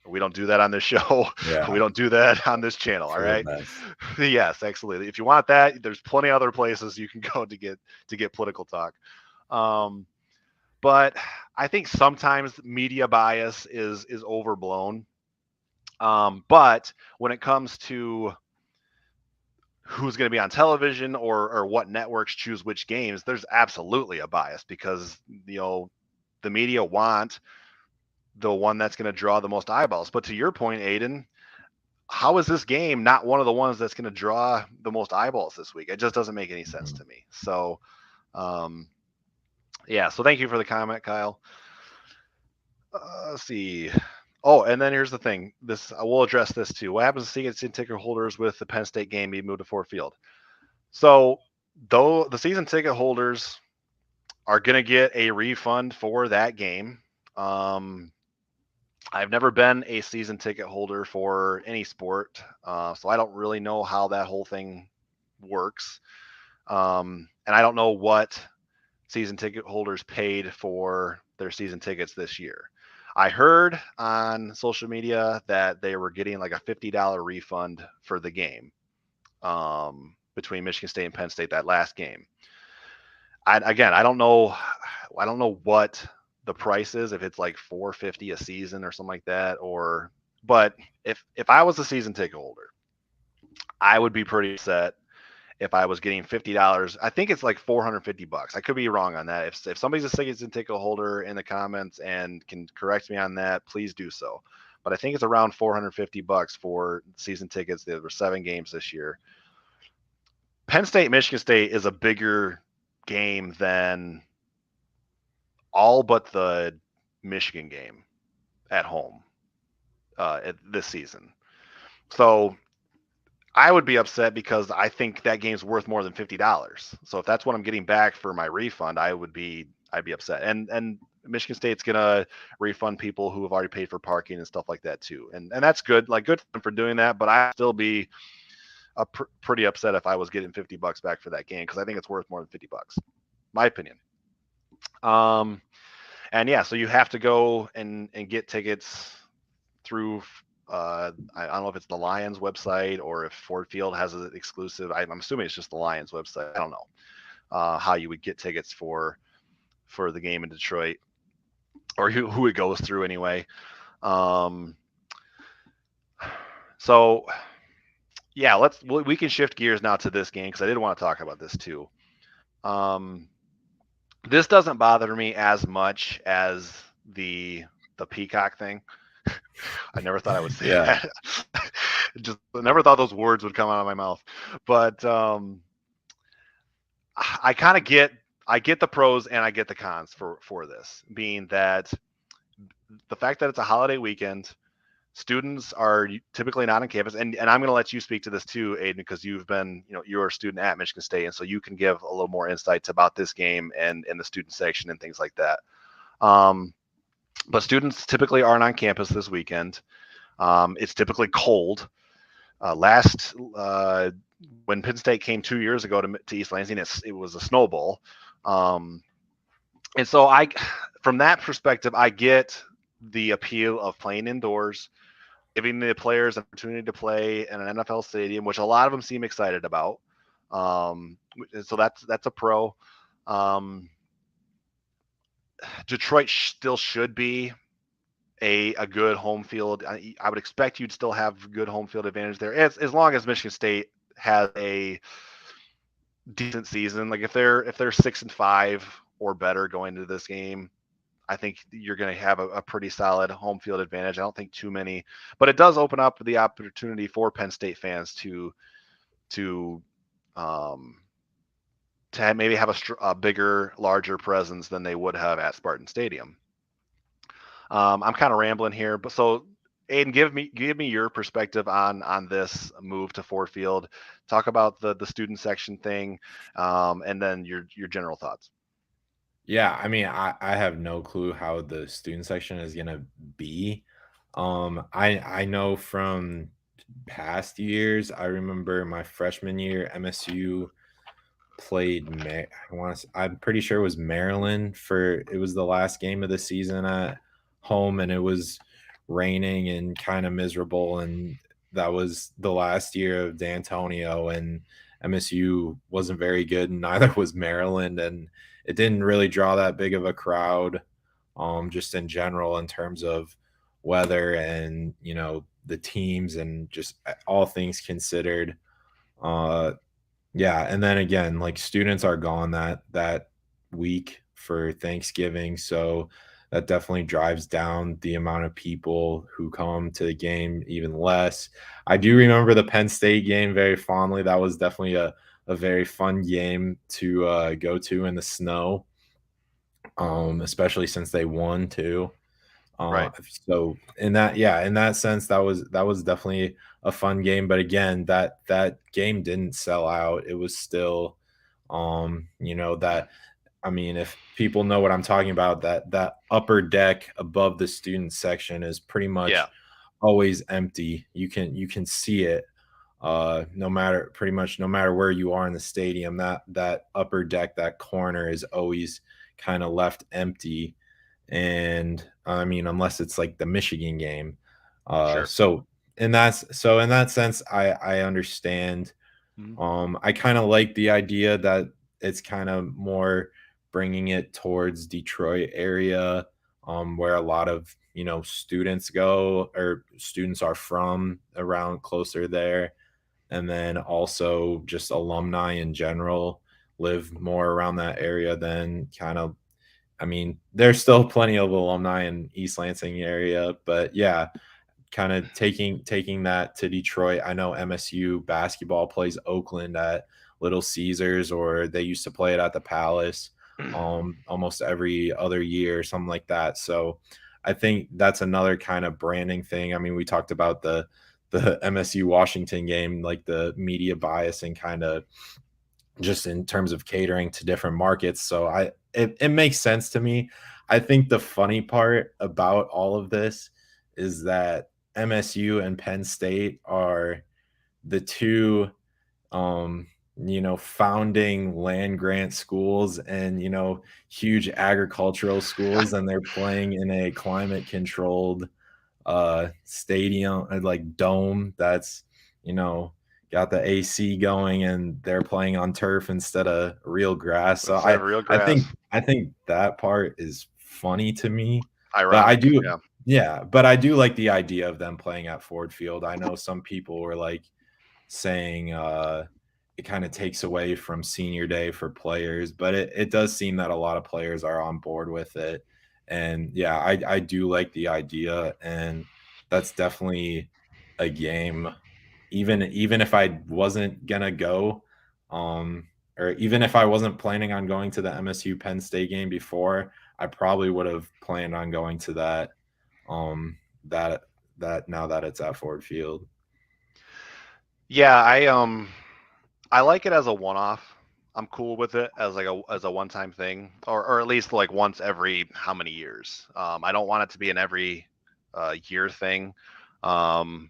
We don't do that on this show. We Yeah, don't do that on this channel. All for the right. best. Yes, absolutely. If you want that, there's plenty of other places you can go to get political talk. Um, but I think sometimes media bias is overblown. But when it comes to who's going to be on television or what networks choose which games, there's absolutely a bias because the media want the one that's going to draw the most eyeballs. But to your point, Aiden, how is this game not one of the ones that's going to draw the most eyeballs this week? It just doesn't make any sense Mhm. to me. So, yeah. So thank you for the comment, Kyle. Let's see. Oh, and then here's the thing. This I will address this too. What happens to season ticket holders with the Penn State game being moved to Ford Field? So, though the season ticket holders are going to get a refund for that game. Um, I've never been a season ticket holder for any sport, so I don't really know how that whole thing works. And I don't know what season ticket holders paid for their season tickets this year. I heard on social media that they were getting like a $50 refund for the game between Michigan State and Penn State, that last game. Again, I don't know. I don't know what the price is, if it's like $450 a season or something like that, or but if I was a season ticket holder, I would be pretty upset if I was getting $50. I think it's like $450. I could be wrong on that. If somebody's a season ticket holder in the comments and can correct me on that, please do so. But I think it's around $450 for season tickets. There were 7 games this year. Penn State, Michigan State is a bigger game than all but the Michigan game at home this season. So I would be upset because I think that game's worth more than $50. So if that's what I'm getting back for my refund, I'd be upset. And Michigan State's gonna refund people who have already paid for parking and stuff like that too. And that's good, like good for doing that. But I'd still be pretty upset if I was getting $50 back for that game because I think it's worth more than $50. My opinion. Um, and yeah, so you have to go and get tickets through I don't know if it's the Lions website or if Ford Field has an exclusive. I'm assuming it's just the Lions website. I don't know how you would get tickets for the game in Detroit or who it goes through anyway. Um, so yeah, we can shift gears now to this game because I did want to talk about this too. Um, this doesn't bother me as much as the Peacock thing. I never thought I would say Yeah. that. Just I never thought those words would come out of my mouth. But I kind of I get the pros and I get the cons for this, being that the fact that it's a holiday weekend, students are typically not on campus, and I'm going to let you speak to this too, Aiden, because you're a student at Michigan State, and so you can give a little more insights about this game and the student section and things like that. but students typically aren't on campus this weekend. It's typically cold. Last when Penn State came 2 years ago to East Lansing, it was a snowball. Um, and so from that perspective, I get the appeal of playing indoors, giving the players an opportunity to play in an NFL stadium, which a lot of them seem excited about. So that's a pro. Um, Detroit still should be a good home field. I would expect you'd still have good home field advantage there, as long as Michigan State has a decent season. Like if they're 6-5 or better going into this game, I think you're going to have a pretty solid home field advantage. I don't think too many, but it does open up the opportunity for Penn State fans to um, to maybe have a bigger, larger presence than they would have at Spartan Stadium. I'm kind of rambling here, but so Aiden, give me your perspective on this move to Ford Field. Talk about the student section thing, and then your general thoughts. Yeah, I mean, I have no clue how the student section is gonna be. I know from past years, I remember my freshman year, MSU played. I'm pretty sure it was Maryland for. It was the last game of the season at home, and it was raining and kind of miserable, and that was the last year of D'Antonio, and MSU wasn't very good, and neither was Maryland, and it didn't really draw that big of a crowd, just in general in terms of weather and the teams and just all things considered. Uh, yeah, and then again, like students are gone that week for Thanksgiving, so that definitely drives down the amount of people who come to the game even less. I do remember the Penn State game very fondly. That was definitely a very fun game to go to in the snow, especially since they won too. Right. So in that sense, that was definitely a fun game. But again, that game didn't sell out. It was still, that I mean, if people know what I'm talking about, that upper deck above the student section is pretty Yeah. much always empty. You can see it, no matter where you are in the stadium. That upper deck, that corner is always kind of left empty, and I mean, unless it's like the Michigan game. Sure. So in that sense, I understand. Mhm. I kind of like the idea that it's kind of more bringing it towards Detroit area, where a lot of students go or students are from around closer there, and then also just alumni in general live more around that area than kind of. I mean, there's still plenty of alumni in East Lansing area, but yeah, kind of taking that to Detroit. I know MSU basketball plays Oakland at Little Caesars, or they used to play it at the Palace, almost every other year, something like that. So I think that's another kind of branding thing. I mean, we talked about the MSU Washington game, like the media bias and kind of just in terms of catering to different markets. So it makes sense to me. I think the funny part about all of this is that MSU and Penn State are the two founding land grant schools and huge agricultural schools, and they're playing in a climate controlled stadium, like dome that's you know got the AC going, and they're playing on turf instead of real grass. So Instead of real grass. I think that part is funny to me, but I Ironic. do Yeah. yeah, but I do like the idea of them playing at Ford Field. I know some people were like saying it kind of takes away from senior day for players, but it does seem that a lot of players are on board with it. And yeah, I do like the idea, and that's definitely a game. Even if I wasn't gonna go, or even if I wasn't planning on going to the MSU Penn State game before, I probably would have planned on going to that. Um, that that now that it's at Ford Field. Yeah. I like it as a one-off. I'm cool with it as like a one time thing, or at least like once every how many years. I don't want it to be an every year thing, um,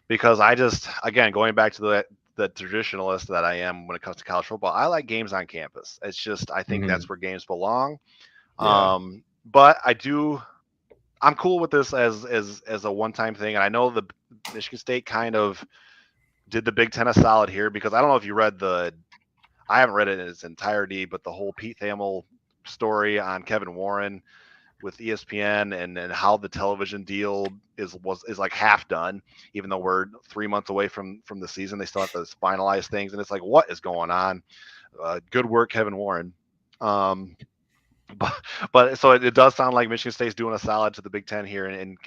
because I just again going back to the traditionalist that I am when it comes to college football. I like games on campus. It's just I think Hmm. that's where games belong. Yeah. But I do. I'm cool with this as a one time thing, and I know the Michigan State kind of did the Big Ten a solid here because I don't know if you read the I haven't read it in its entirety, but the whole Pete Thamel story on Kevin Warren with ESPN and how the television deal is like half done, even though we're 3 months away from the season, they still have to finalize things, and it's like what is going on? Good work, Kevin Warren. Um, but so it does sound like Michigan State's doing a solid to the Big Ten here, and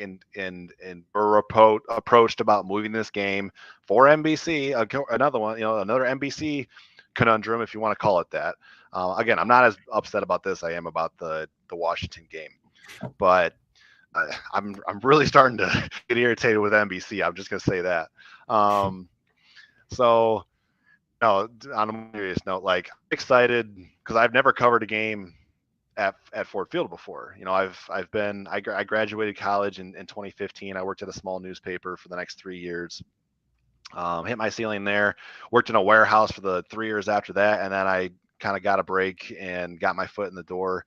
we're approached about moving this game for NBC. Another one, another NBC conundrum, if you want to call it that. Again, I'm not as upset about this I am about the Washington game, but I'm really starting to get irritated with NBC. I'm just gonna say that. Um, so no, on a more serious note, like I'm excited because I've never covered a game at Ford Field before. I graduated college in 2015. I worked at a small newspaper for the next 3 years. Hit my ceiling there. Worked in a warehouse for the 3 years after that, and then I kind of got a break and got my foot in the door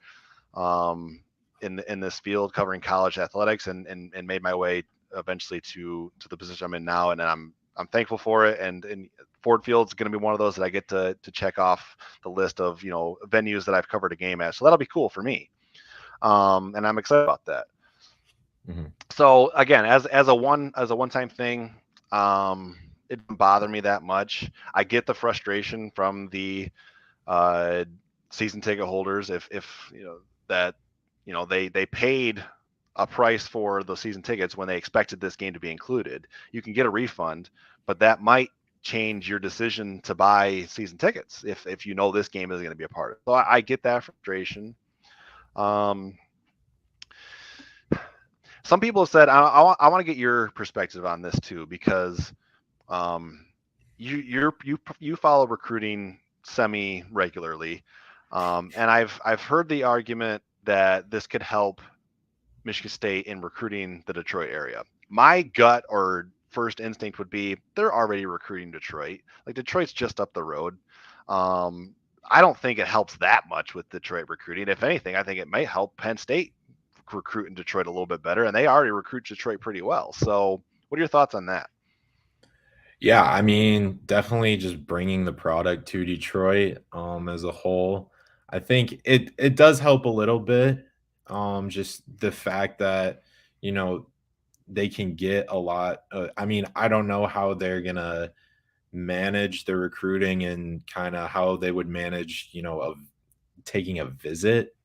um, in this field covering college athletics, and made my way eventually to the position I'm in now, and I'm thankful for it. And Ford Field's going to be one of those that I get to check off the list of venues that I've covered a game at. So that'll be cool for me, and I'm excited about that. Hmm. So again, as a one time thing, it didn't bother me that much. I get the frustration from the uh, season ticket holders if that they paid a price for the season tickets when they expected this game to be included. You can get a refund, but that might change your decision to buy season tickets if you know this game is going to be a part of it. So I get that frustration. Um, some people have said I want to get your perspective on this too because um, you follow recruiting semi regularly, and I've heard the argument that this could help Michigan State in recruiting the Detroit area. My gut or first instinct would be they're already recruiting Detroit. Like Detroit's just up the road. Um, I don't think it helps that much with Detroit recruiting. If anything, I think it may help Penn State recruit in Detroit a little bit better, and they already recruit Detroit pretty well. So, what are your thoughts on that? Yeah, I mean, definitely just bringing the product to Detroit as a whole. I think it does help a little bit. Just the fact that, you know, they can get a lot. I mean, I don't know how they're gonna manage the recruiting and kind of how they would manage, of taking a visit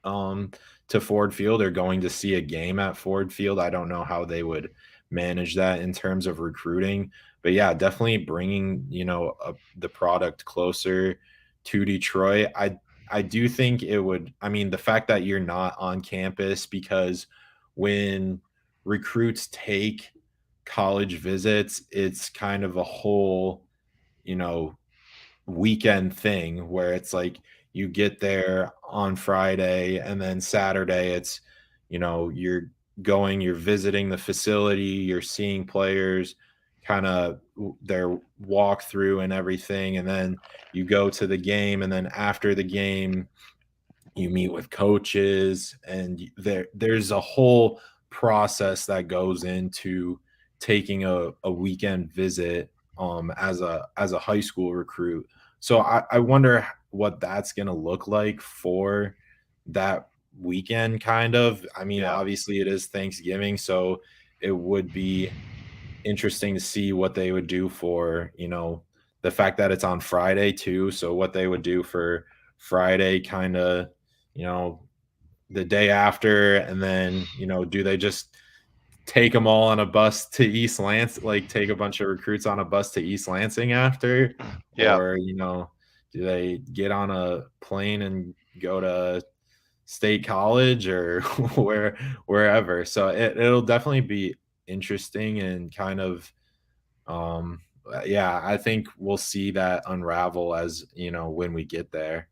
um, to Ford Field or going to see a game at Ford Field. I don't know how they would manage that in terms of recruiting, but yeah, definitely bringing the product closer to Detroit. I do think it would. I mean, the fact that you're not on campus because when recruits take college visits, it's kind of a whole you know weekend thing where it's like you get there on Friday and then Saturday you're visiting the facility, you're seeing players kind of their walkthrough and everything, and then you go to the game, and then after the game you meet with coaches, and there's a whole process that goes into taking a weekend visit as a high school recruit. So I wonder what that's going to look like for that weekend. Kind of, I mean, Yeah, obviously it is Thanksgiving, so it would be interesting to see what they would do for the fact that it's on Friday too. So what they would do for Friday, kind of, you know, the day after, and then do they just take them all on a bus to East Lansing, like take a bunch of recruits on a bus to East Lansing after, yeah. or do they get on a plane and go to State College or wherever? So it'll definitely be interesting and kind of yeah, I think we'll see that unravel as when we get there.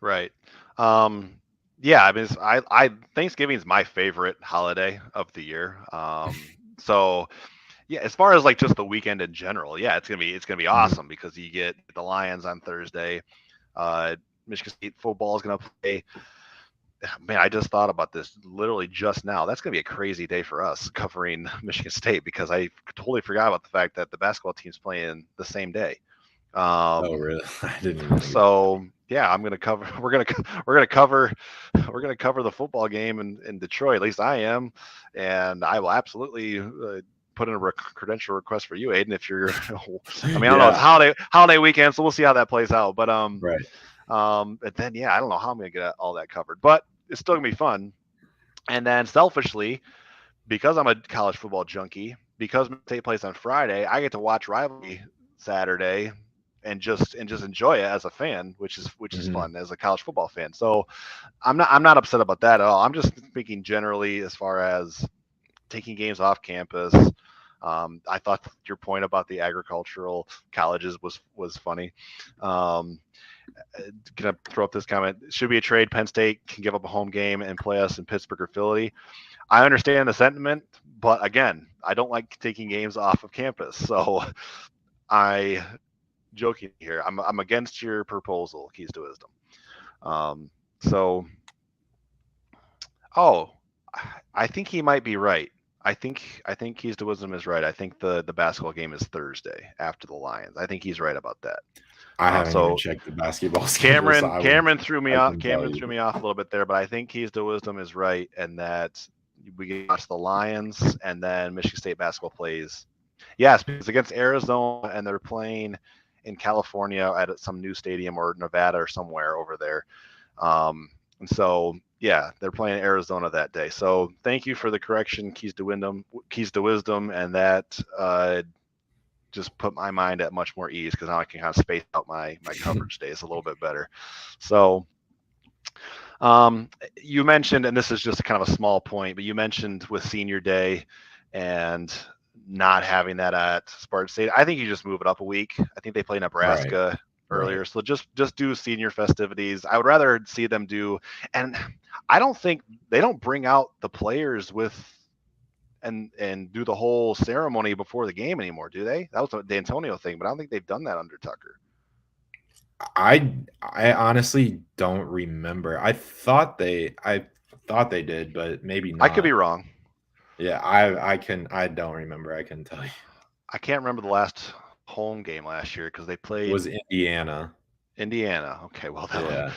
Right. Um, yeah, I mean, I Thanksgiving is my favorite holiday of the year. So yeah, as far as like just the weekend in general, yeah, it's gonna be Mhm. awesome because you get the Lions on Thursday. Uh, Michigan State football is gonna play. Man, I just thought about this literally just now. That's gonna be a crazy day for us covering Michigan State because I totally forgot about the fact that the basketball team's playing the same day. Oh, Um, really? I didn't even think about that. so yeah, I'm gonna cover. We're gonna cover. We're gonna cover the football game in Detroit. At least I am, and I will absolutely put in a credential request for you, Aiden. If you're, I mean, I don't know. It's Yeah, holiday weekend, so we'll see how that plays out. But right. and then yeah, I don't know how I'm gonna get all that covered, but it's still gonna be fun. And then selfishly, because I'm a college football junkie, because State plays on Friday, I get to watch rivalry Saturday and just enjoy it as a fan, which is Mhm. fun as a college football fan. So I'm not upset about that at all. I'm just speaking generally as far as taking games off campus. I thought your point about the agricultural colleges was funny. Um, gonna throw up this comment. Should be a trade. Penn State can give up a home game and play us in Pittsburgh or Philly. I understand the sentiment, but again, I don't like taking games off of campus. So I joking here. I'm against your proposal, Keys to Wisdom. So oh, I think he might be right. I think Keys to Wisdom is right. I think the basketball game is Thursday after the Lions. I think he's right about that. I haven't even So checked the basketball schedule, so Cameron Cameron threw me I off. can tell Cameron you. threw me off a little bit there, but I think Keys to Wisdom is right, and that we get watch the Lions, and then Michigan State basketball plays. Yes, because against Arizona, and they're playing in California at some new stadium or Nevada or somewhere over there. And so yeah, they're playing Arizona that day. So thank you for the correction, Keys to Wisdom, and that just put my mind at much more ease because now I can kind of space out my coverage days a little bit better. So you mentioned, and this is just kind of a small point, but you mentioned with Senior Day and not having that at Spartan Stadium. I think you just move it up a week. I think they play Right, Nebraska right. earlier, so just do senior festivities. I would rather see them do, and I don't think they don't bring out the players with and do the whole ceremony before the game anymore, do they? That was the Antonio thing, but I don't think they've done that under Tucker. I honestly don't remember. I thought they did, but maybe I could be not. wrong. Yeah, I don't remember. I can tell you. I can't remember the last home game last year because they It played was Indiana. Indiana. Okay, well that was Yeah.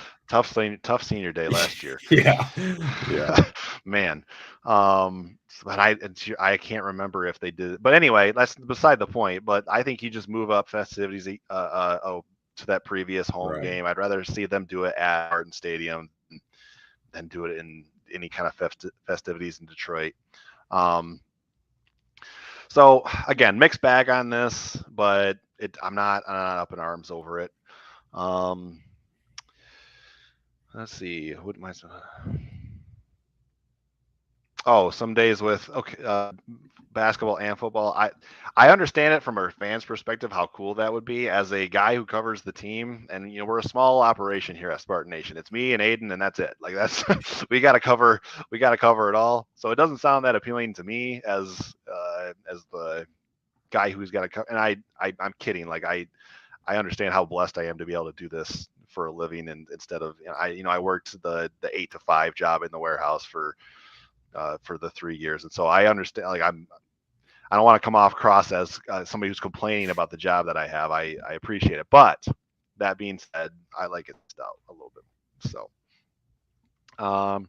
tough senior day last year. Yeah. Yeah. Man, but I can't remember if they did. But anyway, that's beside the point. But I think you just move up festivities to that previous home Right. game. I'd rather see them do it at Spartan Stadium than do it in any kind of festivities in Detroit. Um, so again, mixed bag on this, but I'm not up in arms over it. Um, let's see. What am I? Oh, some days with okay, basketball and football. I understand it from a fan's perspective how cool that would be. As a guy who covers the team, and we're a small operation here at Spartan Nation. It's me and Aiden, and that's it. Like that's we got to cover it all. So it doesn't sound that appealing to me as the guy who's got to cover. And I'm kidding. Like I understand how blessed I am to be able to do this for a living, and instead of I worked the 8 to 5 job in the warehouse for the 3 years, and so I understand. Like I don't want to come off cross as somebody who's complaining about the job that I have. I appreciate it, but that being said, I like it out a little bit. So um,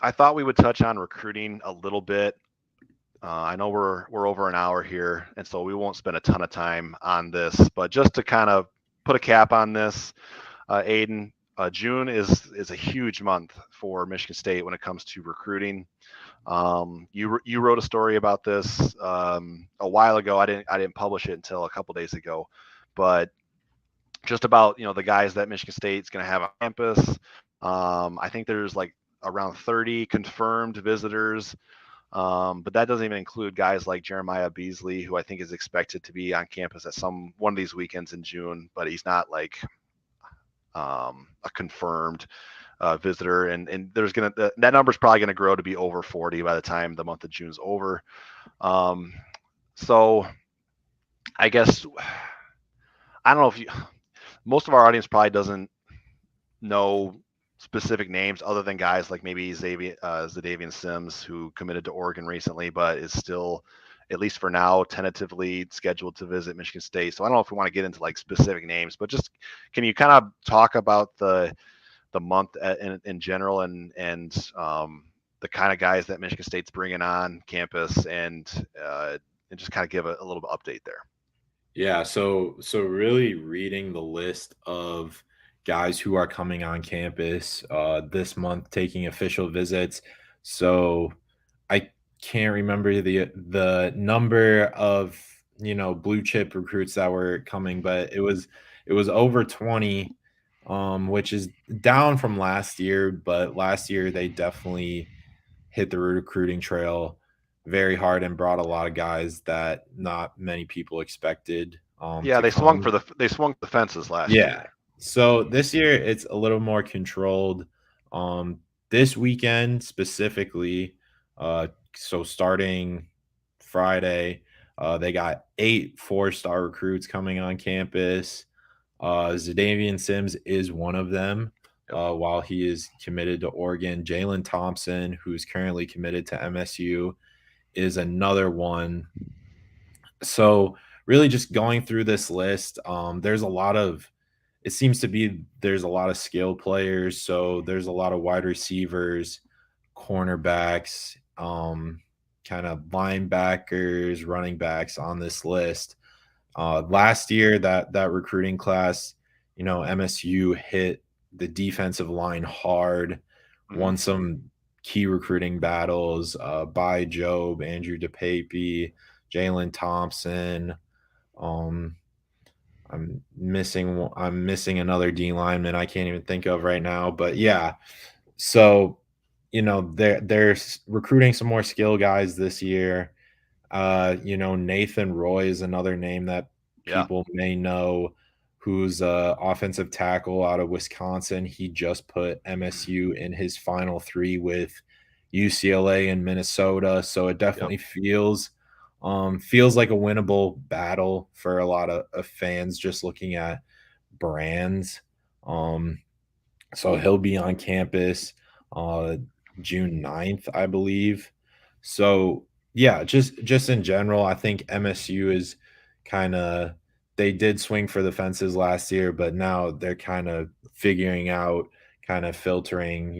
I thought we would touch on recruiting a little bit. I know we're over an hour here, and so we won't spend a ton of time on this. But just to kind of put a cap on this, Aiden, June is a huge month for Michigan State when it comes to recruiting. You wrote a story about this a while ago. I didn't publish it until a couple days ago, but just about the guys that Michigan State's going to have on campus. I think there's like around 30 confirmed visitors But that doesn't even include guys like Jeremiah Beasley, who I think is expected to be on campus at some one of these weekends in June, but he's not like a confirmed visitor. And there's that number is probably gonna grow to be over 40 by the time the month of June's over. So I guess I don't know if most of our audience probably doesn't know specific names other than guys like maybe Zadavian Sims, who committed to Oregon recently, but is still, at least for now, tentatively scheduled to visit Michigan State. So I don't know if we want to get into like specific names, but just can you kind of talk about the month in general and the kind of guys that Michigan State's bringing on campus and just kind of give a little update there. Yeah, so really reading the list of guys who are coming on campus this month, taking official visits. So I can't remember the number of blue chip recruits that were coming, but it was over 20, which is down from last year. But last year they definitely hit the recruiting trail very hard and brought a lot of guys that not many people expected Yeah, to come. they swung the fences last Yeah. year. So this year it's a little more controlled. Um, this weekend specifically, so starting Friday, they got 8 4-star recruits coming on campus. Zadavian Sims is one of them. Yep. While he is committed to Oregon, Jalen Thompson, who's currently committed to MSU, is another one. So really just going through this list, it seems to be there's a lot of skilled players. So there's a lot of wide receivers, cornerbacks, kind of linebackers, running backs on this list. Last year, that recruiting class, MSU hit the defensive line hard, won some key recruiting battles by Job, Andrew DePape, Jalen Thompson. I'm missing another D lineman I can't even think of right now, but yeah. So, they're recruiting some more skill guys this year. Nathan Roy is another name that Yeah. people may know, who's a offensive tackle out of Wisconsin. He just put MSU in his final 3 with UCLA and Minnesota, so it Yep. definitely feels like a winnable battle for a lot of fans just looking at brands. So he'll be on campus uh, June 9th, I believe. So yeah, just in general, I think MSU is kind of, they did swing for the fences last year, but now they're kind of figuring out, kind of filtering,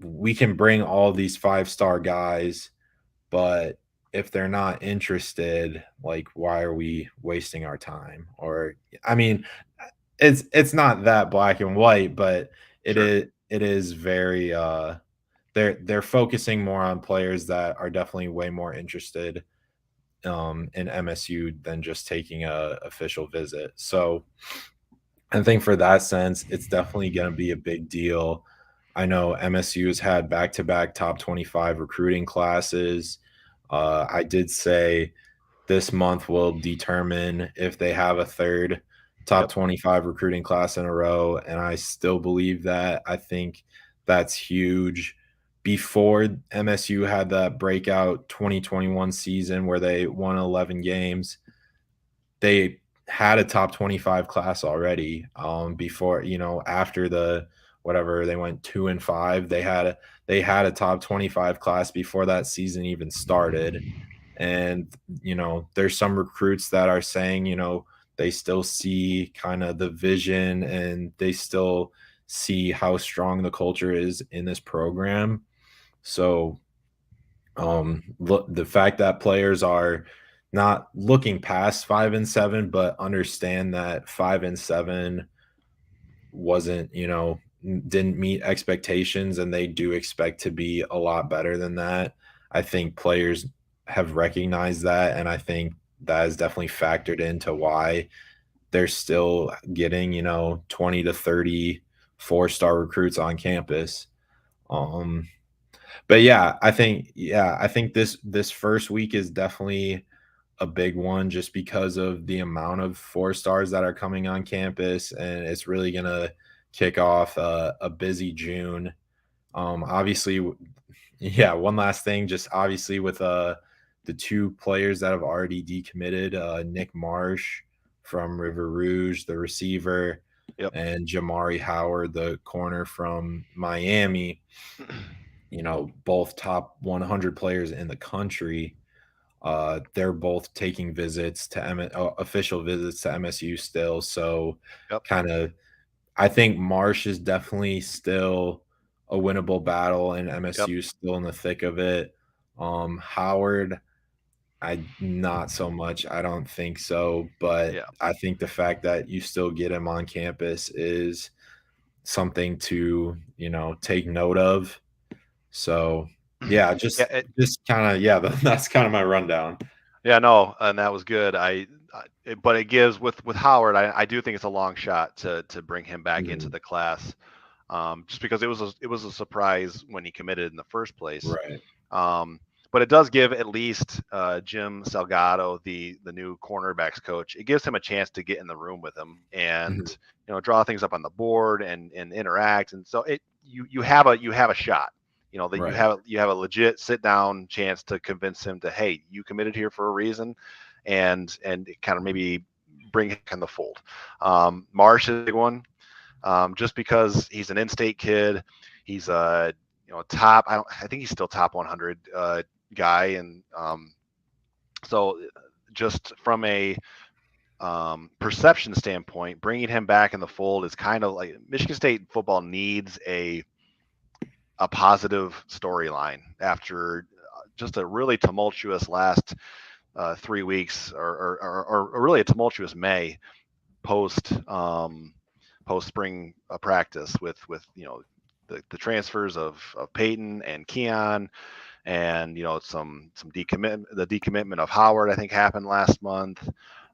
we can bring all these 5-star guys, but if they're not interested, like, why are we wasting our time? Or I mean, it's not that black and white, but Sure. it is very they're focusing more on players that are definitely way more interested in MSU than just taking a official visit. So I think for that sense, it's definitely going to be a big deal. I know MSU has had back-to-back top 25 recruiting classes. I did say this month will determine if they have a third top Yep. 25 recruiting class in a row, and I still believe that. I think that's huge. Before MSU had that breakout 2021 season where they won 11 games, they had a top 25 class already. Before, after the whatever, they went 2-5, they had a top 25 class before that season even started. And there's some recruits that are saying, they still see kind of the vision and they still see how strong the culture is in this program. So the fact that players are not looking past 5-7, but understand that 5-7 wasn't, didn't meet expectations, and they do expect to be a lot better than that. I think players have recognized that, and I think that is definitely factored into why they're still getting, 20 to 30 4-star recruits on campus. Um, But I think this first week is definitely a big one just because of the amount of 4 stars that are coming on campus, and it's really gonna kick off a busy June. Obviously, yeah. One last thing, just obviously with the 2 players that have already decommitted, Nick Marsh from River Rouge, the receiver, Yep. and Jamari Howard, the corner from Miami. Both top 100 players in the country. They're both taking visits to official visits to MSU still. So, Yep. kind of, I think Marsh is definitely still a winnable battle, and Yep. MSU is still in the thick of it. Howard, I not so much. I don't think so, but Yeah. I think the fact that you still get him on campus is something to take note of. So yeah, Yeah. just kind of, yeah, that's kind of my rundown. Yeah. No, and that was good. But it gives with Howard. I do think it's a long shot to bring him back into Mhm. the class, just because it was a surprise when he committed in the first place. Right. Um, but it does give at least Jim Salgado, the new cornerbacks coach, it gives him a chance to get in the room with him and Mhm. draw things up on the board and interact. And so you have a shot. That you Right. have you have a legit sit down chance to convince him to, hey, you committed here for a reason, and kind of maybe bring him in the fold. Marsh is a big one, just because he's an in-state kid. He's a top. I think he's still top 100 guy, and so just from a perception standpoint, bringing him back in the fold is kind of like Michigan State football needs a positive storyline after just a really tumultuous last 3 weeks, or really a tumultuous May post post spring practice with the transfers of Peyton and Keon, and some decommitment of Howard, I think, happened last month.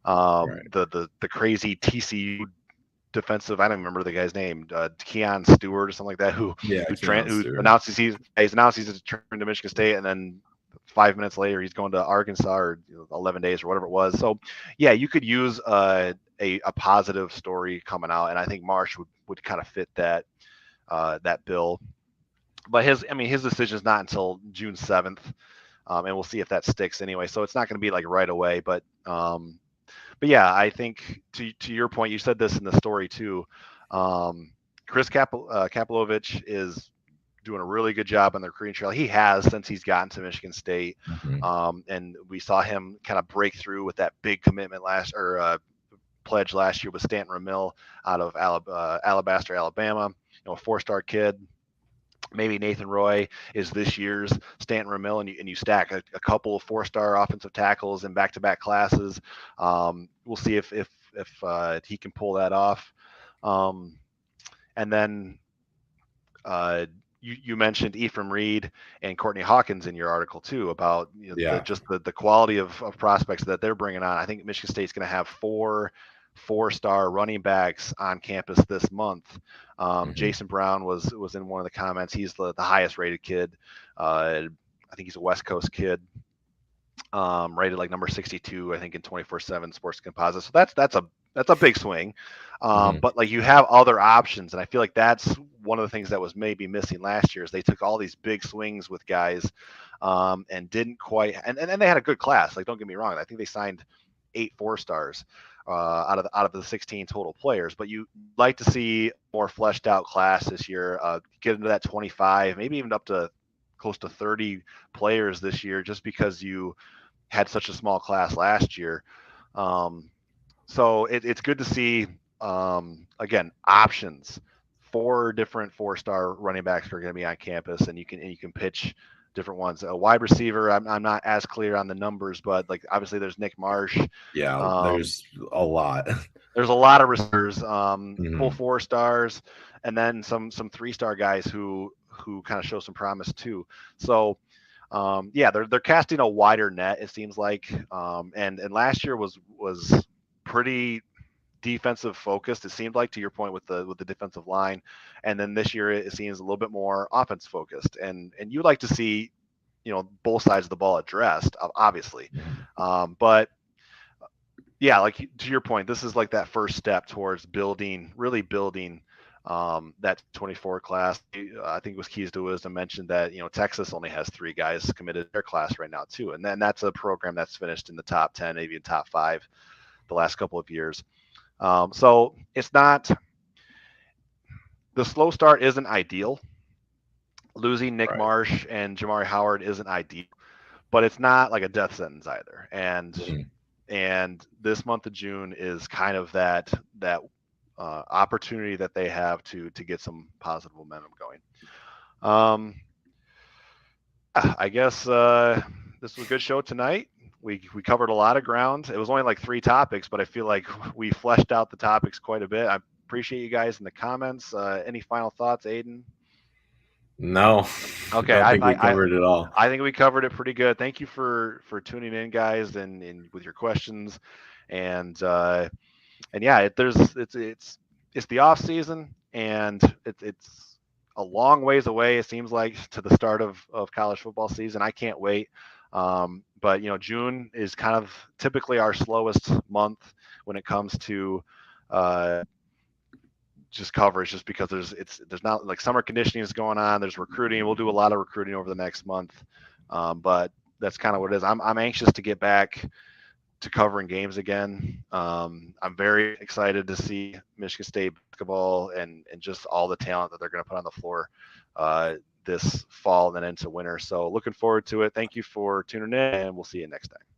Right. The crazy TCU defensive, I don't remember the guy's name, Keon Stewart or something like that, who Yeah, who, Keon who Stewart. announces he's announced he's returned to Michigan State, and then 5 minutes later he's going to Arkansas, or 11 days or whatever it was. So yeah, you could use a positive story coming out, and I think Marsh would kind of fit that bill. But his decision is not until June 7th, and we'll see if that sticks anyway. So it's not going to be like right away, but yeah, I think to your point, you said this in the story too. Chris Kapilovich is doing a really good job on the recruiting trail. He has since he's gotten to Michigan State, Mhm. and we saw him kind of break through with that big commitment pledge last year with Stanton Ramil out of Alabaster, Alabama. A 4-star kid. Maybe Nathan Roy is this year's Stanton Ramil, and you stack a couple of 4-star offensive tackles in back-to-back classes. We'll see if he can pull that off. And then you mentioned Ephraim Reed and Courtney Hawkins in your article too, about Yeah. the quality of prospects that they're bringing on. I think Michigan State's going to have 4-star running backs on campus this month. Mhm. Jason Brown was in one of the comments. He's the highest rated kid. I think he's a West Coast kid, rated like number 62, I think, in 24/7 Sports Composite. So that's a big swing. Mhm. But like, you have other options, and I feel like that's one of the things that was maybe missing last year, is they took all these big swings with guys, and didn't quite. And they had a good class. Like, don't get me wrong. I think they signed 8 4-stars out of the 16 total players. But you like to see more fleshed out class this year. Get into that 25, maybe even up to close to 30 players this year, just because you had such a small class last year. So it's good to see, again, options. 4 different 4-star running backs are going to be on campus, and you can pitch different ones. A wide receiver, I'm not as clear on the numbers, but like, obviously there's Nick Marsh. Yeah, Um, there's a lot. there's a lot of receivers, full Mhm. 4-stars, and then some 3-star guys who kind of show some promise too. So yeah, they're casting a wider net, it seems like. And last year was pretty. defensive focused. It seemed like, to your point with the defensive line, and then this year it seems a little bit more offense focused. And you like to see, both sides of the ball addressed, obviously, but yeah, like to your point, this is like that first step towards really building that 24 class. I think it was Keys to Wisdom mentioned that Texas only has 3 guys committed to their class right now too, and then that's a program that's finished in the top 10, maybe in top 5 the last couple of years. So it's not, the slow start isn't ideal. Losing Nick Marsh and Jamari Howard isn't ideal, but it's not like a death sentence either. And this month of June is kind of that opportunity that they have to get some positive momentum going. I guess this was a good show tonight. We covered a lot of ground. It was only like 3 topics, but I feel like we fleshed out the topics quite a bit. I appreciate you guys in the comments. Any final thoughts, Aiden? No. Okay, I think we covered it all. I think we covered it pretty good. Thank you for tuning in, guys, and with your questions. And yeah, it's the off season, and it's a long ways away. It seems like to the start of college football season. I can't wait. But June is kind of typically our slowest month when it comes to just coverage, just because there's not, like, summer conditioning is going on. There's recruiting. We'll do a lot of recruiting over the next month. But that's kind of what it is. I'm anxious to get back to covering games again. I'm very excited to see Michigan State basketball and just all the talent that they're going to put on the floor this fall and then into winter. So looking forward to it. Thank you for tuning in, and we'll see you next time.